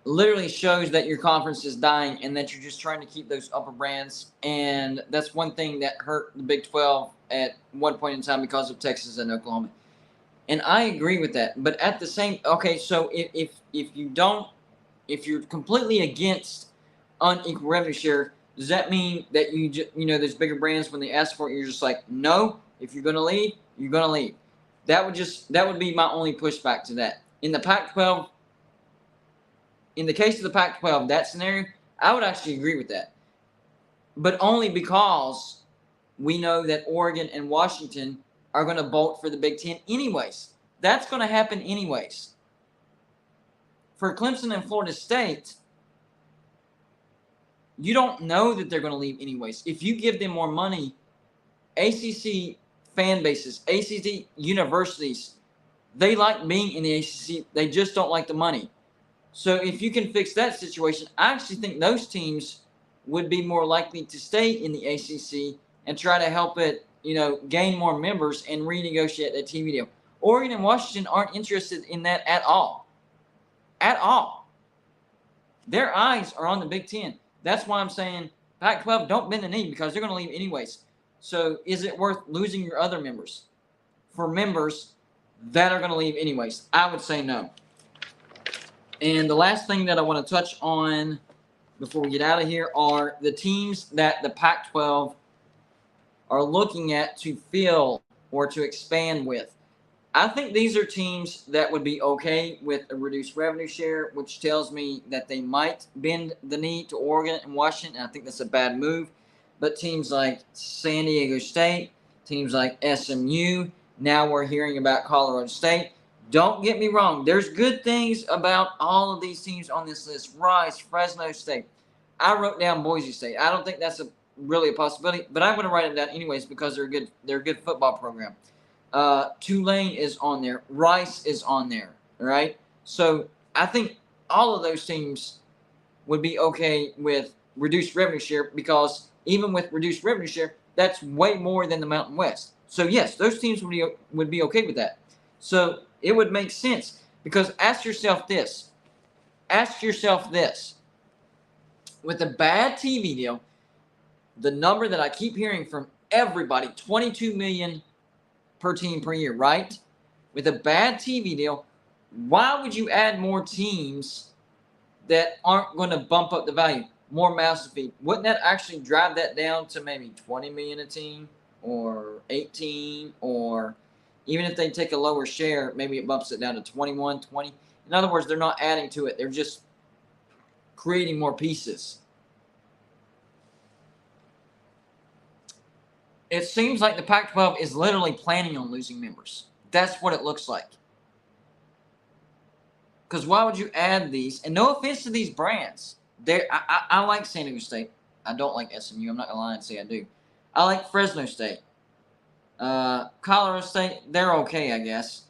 literally shows that your conference is dying and that you're just trying to keep those upper brands. And that's one thing that hurt the Big 12 at one point in time because of Texas and Oklahoma. And I agree with that. But at the same, okay, so if you're completely against unequal revenue share, does that mean that those bigger brands, when they ask for it, you're just like, no, if you're going to leave, you're going to leave? That would be my only pushback to that. In the Pac-12, in the case of the Pac-12, that scenario, I would actually agree with that. But only because we know that Oregon and Washington are going to bolt for the Big Ten anyways. That's going to happen anyways. For Clemson and Florida State, you don't know that they're going to leave anyways. If you give them more money, ACC fan bases, ACC universities, they like being in the ACC. They just don't like the money. So if you can fix that situation, I actually think those teams would be more likely to stay in the ACC and try to help it, gain more members and renegotiate that TV deal. Oregon and Washington aren't interested in that at all. At all. Their eyes are on the Big Ten. That's why I'm saying Pac-12, don't bend the knee because they're going to leave anyways. So is it worth losing your other members for members that are going to leave anyways? I would say no. And the last thing that I want to touch on before we get out of here are the teams that the Pac-12 are looking at to fill or to expand with. I think these are teams that would be okay with a reduced revenue share, which tells me that they might bend the knee to Oregon and Washington. I think that's a bad move. But teams like San Diego State, teams like SMU, now we're hearing about Colorado State. Don't get me wrong. There's good things about all of these teams on this list. Rice, Fresno State. I wrote down Boise State. I don't think that's really a possibility, but I'm going to write it down anyways because they're a good football program. Tulane is on there. Rice is on there, right? So I think all of those teams would be okay with reduced revenue share because even with reduced revenue share, that's way more than the Mountain West. So yes, those teams would be okay with that. So it would make sense because ask yourself this. With a bad TV deal, the number that I keep hearing from everybody, $22 million per team per year, right? With a bad TV deal, why would you add more teams that aren't going to bump up the value? More mouths to feed. Wouldn't that actually drive that down to maybe $20 million a team or 18, or even if they take a lower share, maybe it bumps it down to 21, 20. In other words, they're not adding to it. They're just creating more pieces. It seems like the Pac-12 is literally planning on losing members. That's what it looks like. Because why would you add these? And no offense to these brands. I like San Diego State. I don't like SMU. I'm not going to lie and say I do. I like Fresno State. Colorado State, they're okay, I guess.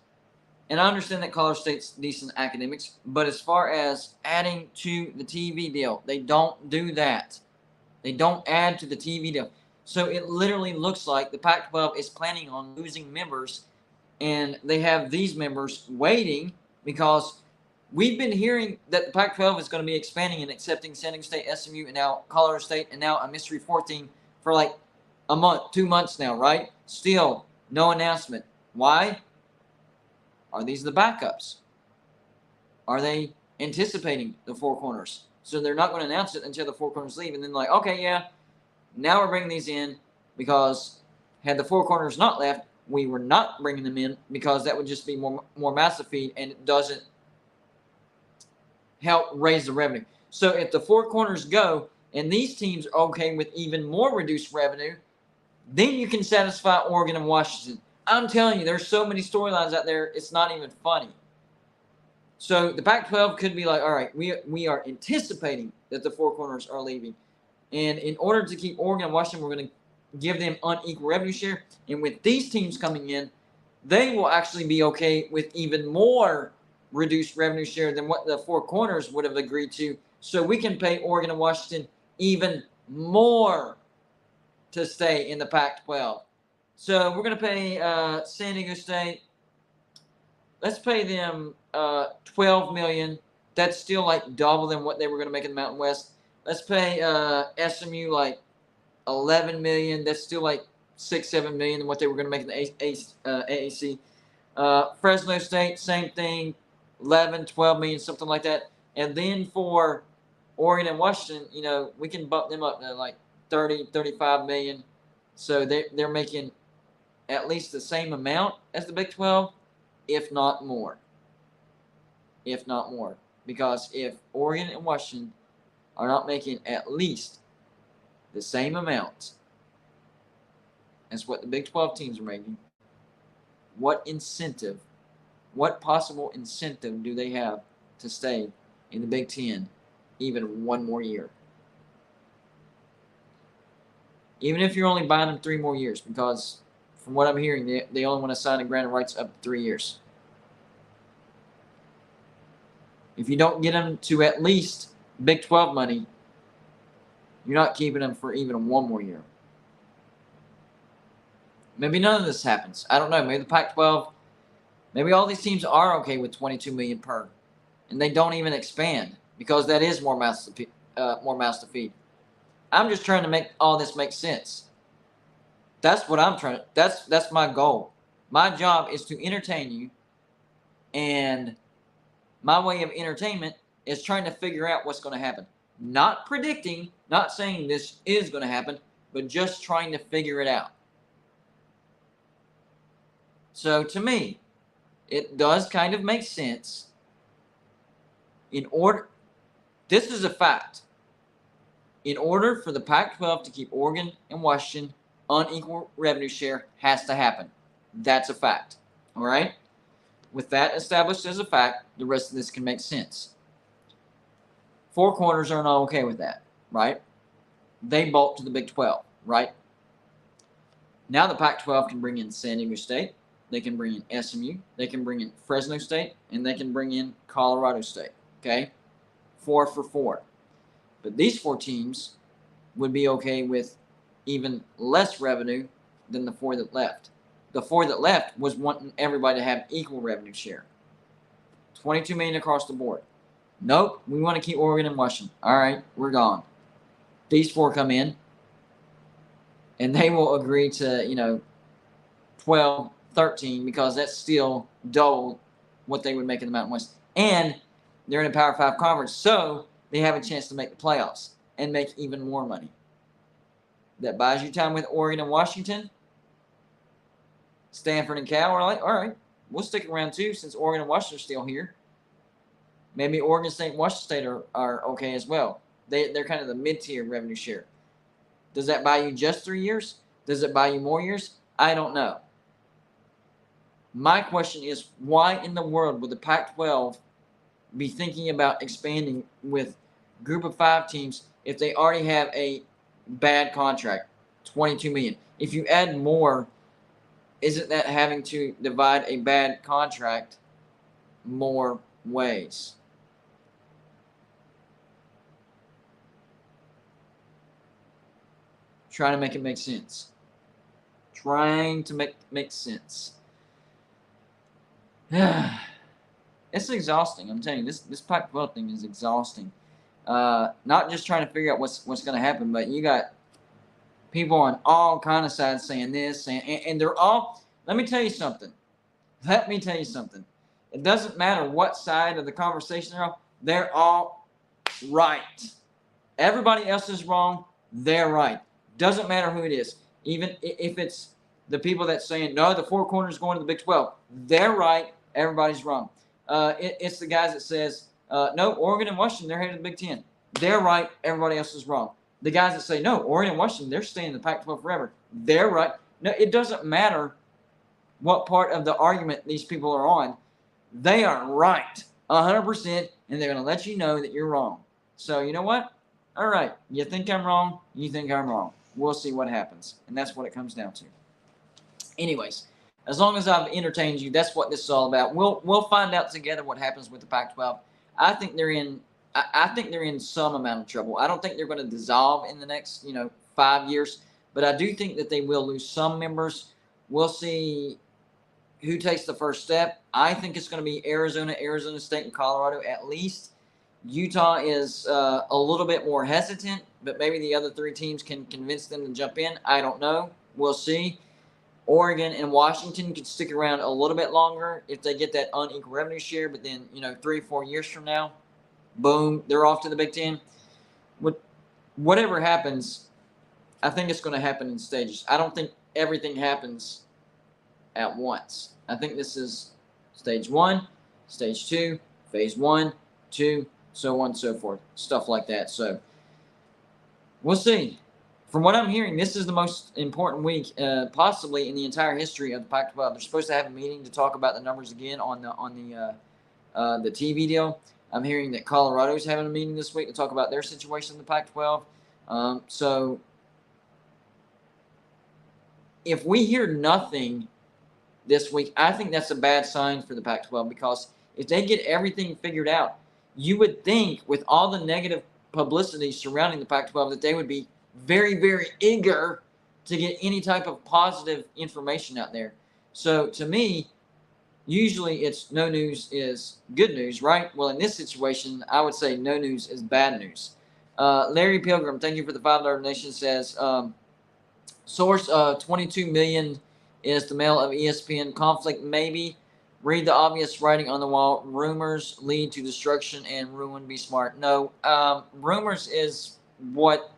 And I understand that Colorado State's decent academics. But as far as adding to the TV deal, they don't do that. They don't add to the TV deal. So it literally looks like the Pac-12 is planning on losing members, and they have these members waiting because we've been hearing that the Pac-12 is going to be expanding and accepting San Diego State, SMU, and now Colorado State, and now a mystery 14 for like a month, 2 months now, right? Still, no announcement. Why? Are these the backups? Are they anticipating the Four Corners? So they're not going to announce it until the Four Corners leave. And then like, okay, yeah, now we're bringing these in because had the Four Corners not left, we were not bringing them in because that would just be more massive feed and it doesn't help raise the revenue. So if the Four Corners go and these teams are okay with even more reduced revenue, then you can satisfy Oregon and Washington. I'm telling you, there's so many storylines out there, it's not even funny. So the Pac-12 could be like, all right, we are anticipating that the Four Corners are leaving. And in order to keep Oregon and Washington, we're going to give them unequal revenue share. And with these teams coming in, they will actually be okay with even more reduced revenue share than what the Four Corners would have agreed to. So we can pay Oregon and Washington even more to stay in the Pac-12. So we're going to pay San Diego State. Let's pay them $12 million. That's still like double than what they were going to make in the Mountain West. Let's pay SMU like $11 million. That's still like $6-7 million than what they were going to make in the AAC. Fresno State, same thing, 11, 12 million, something like that. And then for Oregon and Washington, you know, we can bump them up to like 30, 35 million. So they're making at least the same amount as the Big 12, if not more. If not more. Because if Oregon and Washington are not making at least the same amount as what the Big 12 teams are making, what possible incentive do they have to stay in the Big 10 even one more year? Even if you're only buying them 3 more years, because from what I'm hearing, they only want to sign and grant rights up to 3 years. If you don't get them to at least Big 12 money, you're not keeping them for even 1 more year. Maybe none of this happens. I don't know. Maybe the Pac-12, maybe all these teams are okay with $22 million per, and they don't even expand because that is more mouths to feed. I'm just trying to make all this make sense. That's what I'm trying to. That's my goal. My job is to entertain you, and my way of entertainment is trying to figure out what's going to happen. Not predicting, not saying this is going to happen, but just trying to figure it out. So to me, it does kind of make sense. This is a fact. In order for the Pac-12 to keep Oregon and Washington, unequal revenue share has to happen. That's a fact. All right? With that established as a fact, the rest of this can make sense. Four Corners are not okay with that, right? They bolt to the Big 12, right? Now the Pac-12 can bring in San Diego State, they can bring in SMU, they can bring in Fresno State, and they can bring in Colorado State, okay? 4 for 4. But these 4 teams would be okay with even less revenue than the 4 that left. The 4 that left was wanting everybody to have equal revenue share. $22 million across the board. Nope, we want to keep Oregon and Washington. All right, we're gone. These 4 come in, and they will agree to, 12, 13, because that's still double what they would make in the Mountain West. And they're in a Power 5 conference, so they have a chance to make the playoffs and make even more money. That buys you time with Oregon and Washington. Stanford and Cal are like, all right, we'll stick around too since Oregon and Washington are still here. Maybe Oregon State and Washington State are okay as well. They're kind of the mid-tier revenue share. Does that buy you just 3 years? Does it buy you more years? I don't know. My question is, why in the world would the Pac-12 be thinking about expanding with group of 5 teams if they already have a bad contract, $22 million? If you add more, isn't that having to divide a bad contract more ways? Trying to make it make sense. Trying to make sense. It's exhausting. I'm telling you, this Pac-12 thing is exhausting. Not just trying to figure out what's going to happen, but you got people on all kind of sides saying this, and they're all. Let me tell you something. It doesn't matter what side of the conversation they're on. They're all right. Everybody else is wrong. They're right. Doesn't matter who it is. Even if it's the people that's saying, no, the four corners going to the Big 12. They're right. Everybody's wrong. It's the guys that says, no, Oregon and Washington, they're headed to the Big 10. They're right. Everybody else is wrong. The guys that say, no, Oregon and Washington, they're staying in the Pac-12 forever. They're right. No, it doesn't matter what part of the argument these people are on. They are right 100%, and they're going to let you know that you're wrong. So you know what? All right, you think I'm wrong, you think I'm wrong. We'll see what happens, and that's what it comes down to. Anyways, as long as I've entertained you, that's what this is all about. We'll find out together what happens with the Pac-12. I think they're in some amount of trouble. I don't think they're going to dissolve in the next 5 years, but I do think that they will lose some members. We'll see who takes the first step. I think it's going to be Arizona, Arizona State, and Colorado at least. Utah is a little bit more hesitant, but maybe the other three teams can convince them to jump in. I don't know. We'll see. Oregon and Washington could stick around a little bit longer if they get that unequal revenue share, but then 3-4 years from now, boom, they're off to the Big Ten. Whatever happens, I think it's going to happen in stages. I don't think everything happens at once. I think this is stage 1, stage 2, phase 1, 2, so on and so forth, stuff like that. So we'll see. From what I'm hearing, this is the most important week possibly in the entire history of the Pac-12. They're supposed to have a meeting to talk about the numbers again on the TV deal. I'm hearing that Colorado's having a meeting this week to talk about their situation in the Pac-12. So if we hear nothing this week, I think that's a bad sign for the Pac-12, because if they get everything figured out, you would think with all the negative publicity surrounding the Pac-12 that they would be very, very eager to get any type of positive information out there. So to me, usually it's no news is good news, right? Well, in this situation, I would say no news is bad news. Larry Pilgrim, thank you for the $5 donation, says, source 22 million is the mail of ESPN. Conflict maybe. Read the obvious writing on the wall. Rumors lead to destruction and ruin. Be smart. No, rumors is what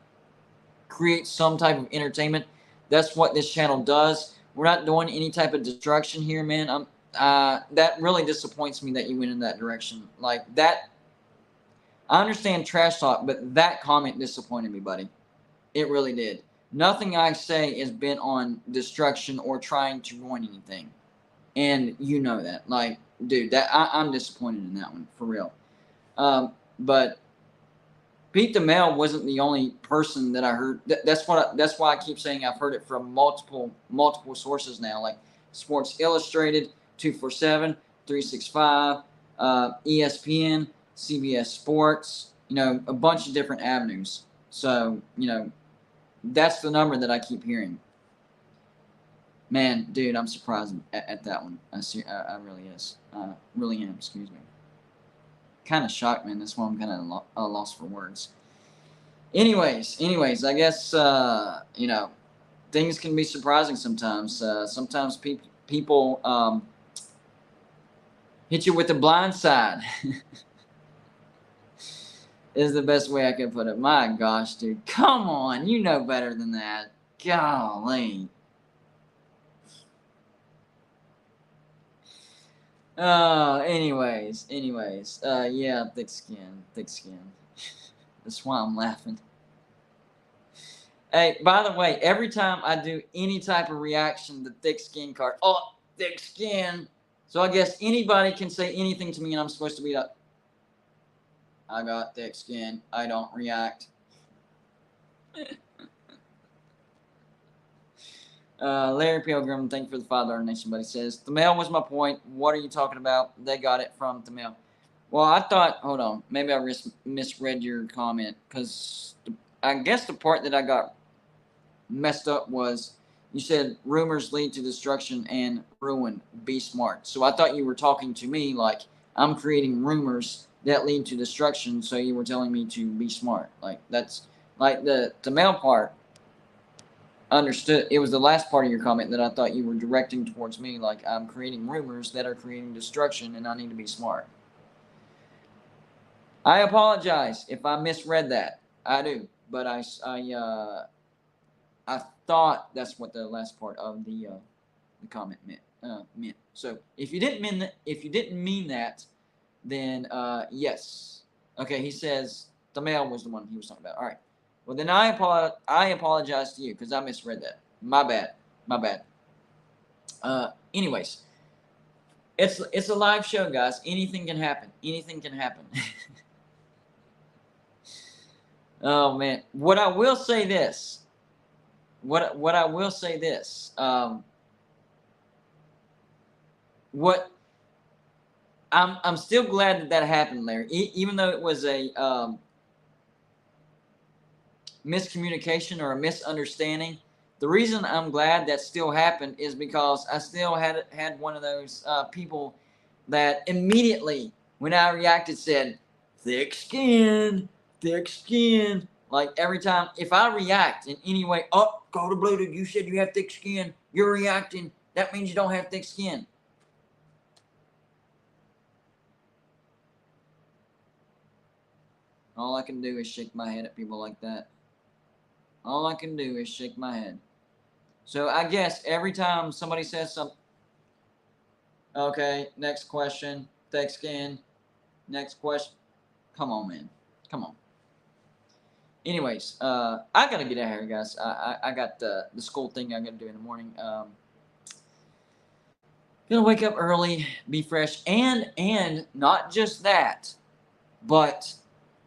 creates some type of entertainment. That's what this channel does. We're not doing any type of destruction here, man. That really disappoints me that you went in that direction. Like that, I understand trash talk, but that comment disappointed me, buddy. It really did. Nothing I say is bent on destruction or trying to ruin anything. And you know that. Like, dude, that I'm disappointed in that one, for real. But Pete the Mail wasn't the only person that I heard. That's why I keep saying I've heard it from multiple sources now, like Sports Illustrated, 247, 365, ESPN, CBS Sports, a bunch of different avenues. So, that's the number that I keep hearing. Man, dude, I'm surprised at that one. I really am. Excuse me. Kind of shocked, man. That's why I'm kind of lost for words. Anyways, I guess things can be surprising sometimes. Sometimes people hit you with the blind side. Is the best way I can put it. My gosh, dude, come on, you know better than that. Golly. Anyways. Yeah, thick skin. That's why I'm laughing. Hey, by the way, every time I do any type of reaction, the thick skin card, thick skin. So I guess anybody can say anything to me and I'm supposed to be like, I got thick skin. I don't react. Larry Pilgrim, thank you for the $5 donation, buddy. Says, the mail was my point. What are you talking about? They got it from the mail. Well, I thought, hold on. Maybe I misread your comment, because I guess the part that I got messed up was you said rumors lead to destruction and ruin. Be smart. So I thought you were talking to me like I'm creating rumors that lead to destruction, so you were telling me to be smart. Like, that's like the mail part. Understood. It was the last part of your comment that I thought you were directing towards me, like I'm creating rumors that are creating destruction and I need to be smart. I apologize if I misread that. I do, but I thought that's what the last part of the comment meant. So if you didn't mean that, then yes. Okay, he says the male was the one he was talking about. All right. Well, then I apologize to you because I misread that. My bad. My bad. Anyways, it's a live show, guys. Anything can happen. Anything can happen. Oh man. What I will say this. What I will say this. What I'm still glad that happened, Larry. Even though it was a miscommunication or a misunderstanding. The reason I'm glad that still happened is because I still had one of those people that immediately, when I reacted, said, thick skin, thick skin. Like every time, if I react in any way, oh, go to Blue Dude, you said you have thick skin, you're reacting, that means you don't have thick skin. All I can do is shake my head at people like that. All I can do is shake my head. So I guess every time somebody says something, okay, next question, thick skin, next question. Come on, man. Come on. Anyways, I got to get out of here, guys. I got the school thing I got to do in the morning. Gonna wake up early, be fresh, and not just that, but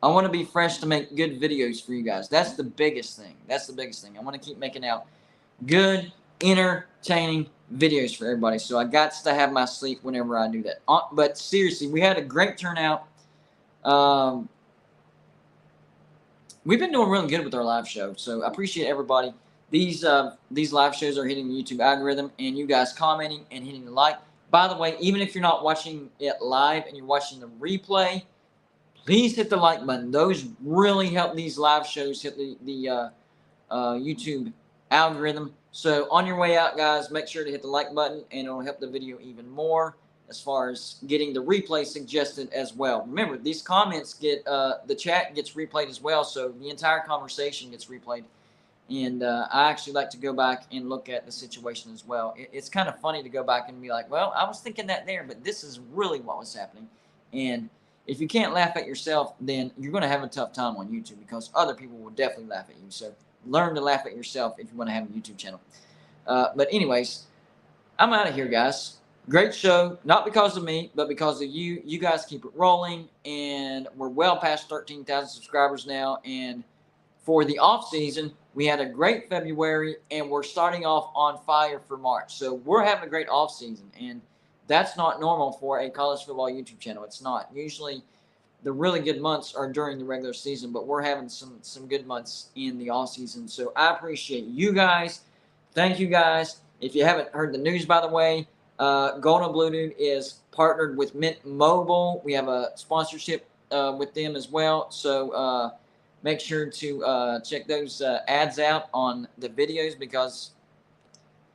I want to be fresh to make good videos for you guys. That's the biggest thing. That's the biggest thing. I want to keep making out good, entertaining videos for everybody. So I got to have my sleep whenever I do that. But seriously, we had a great turnout. We've been doing really good with our live show. So I appreciate everybody. These live shows are hitting the YouTube algorithm, and you guys commenting and hitting the like. By the way, even if you're not watching it live and you're watching the replay, please hit the like button. Those really help these live shows hit the YouTube algorithm. So on your way out, guys, make sure to hit the like button, and it'll help the video even more as far as getting the replay suggested as well. Remember, these comments get the chat gets replayed as well, so the entire conversation gets replayed. And I actually like to go back and look at the situation as well. It's kind of funny to go back and be like, well, I was thinking that there, but this is really what was happening. And if you can't laugh at yourself, then you're going to have a tough time on YouTube, because other people will definitely laugh at you. So learn to laugh at yourself if you want to have a YouTube channel. But anyways, I'm out of here, guys. Great show, not because of me, but because of you. You guys keep it rolling, and we're well past 13,000 subscribers now. And for the off season, we had a great February, and we're starting off on fire for March. So we're having a great off season, and that's not normal for a college football YouTube channel. It's not. Usually the really good months are during the regular season, but we're having some good months in the off season. So I appreciate you guys. Thank you, guys. If you haven't heard the news, by the way, Golden Blue Dude is partnered with Mint Mobile. We have a sponsorship with them as well. So make sure to check those ads out on the videos, because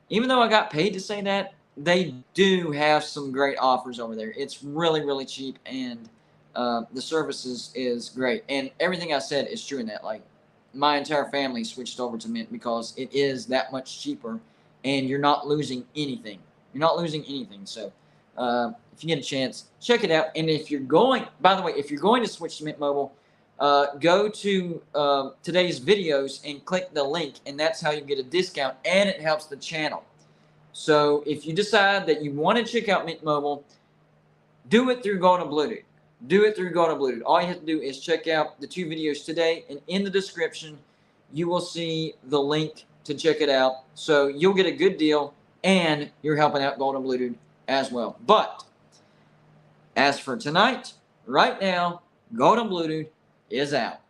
even though I got paid to say that, they do have some great offers over there. It's really, really cheap, and the services is great. And everything I said is true in that. Like, my entire family switched over to Mint because it is that much cheaper, and you're not losing anything. You're not losing anything. So if you get a chance, check it out. And if you're going, by the way, if you're going to switch to Mint Mobile, go to today's videos and click the link, and that's how you get a discount, and it helps the channel. So if you decide that you want to check out Mint Mobile, do it through Golden Blue Dude. Do it through Golden Blue Dude. All you have to do is check out the 2 videos today, and in the description, you will see the link to check it out. So you'll get a good deal, and you're helping out Golden Blue Dude as well. But as for tonight, right now, Golden Blue Dude is out.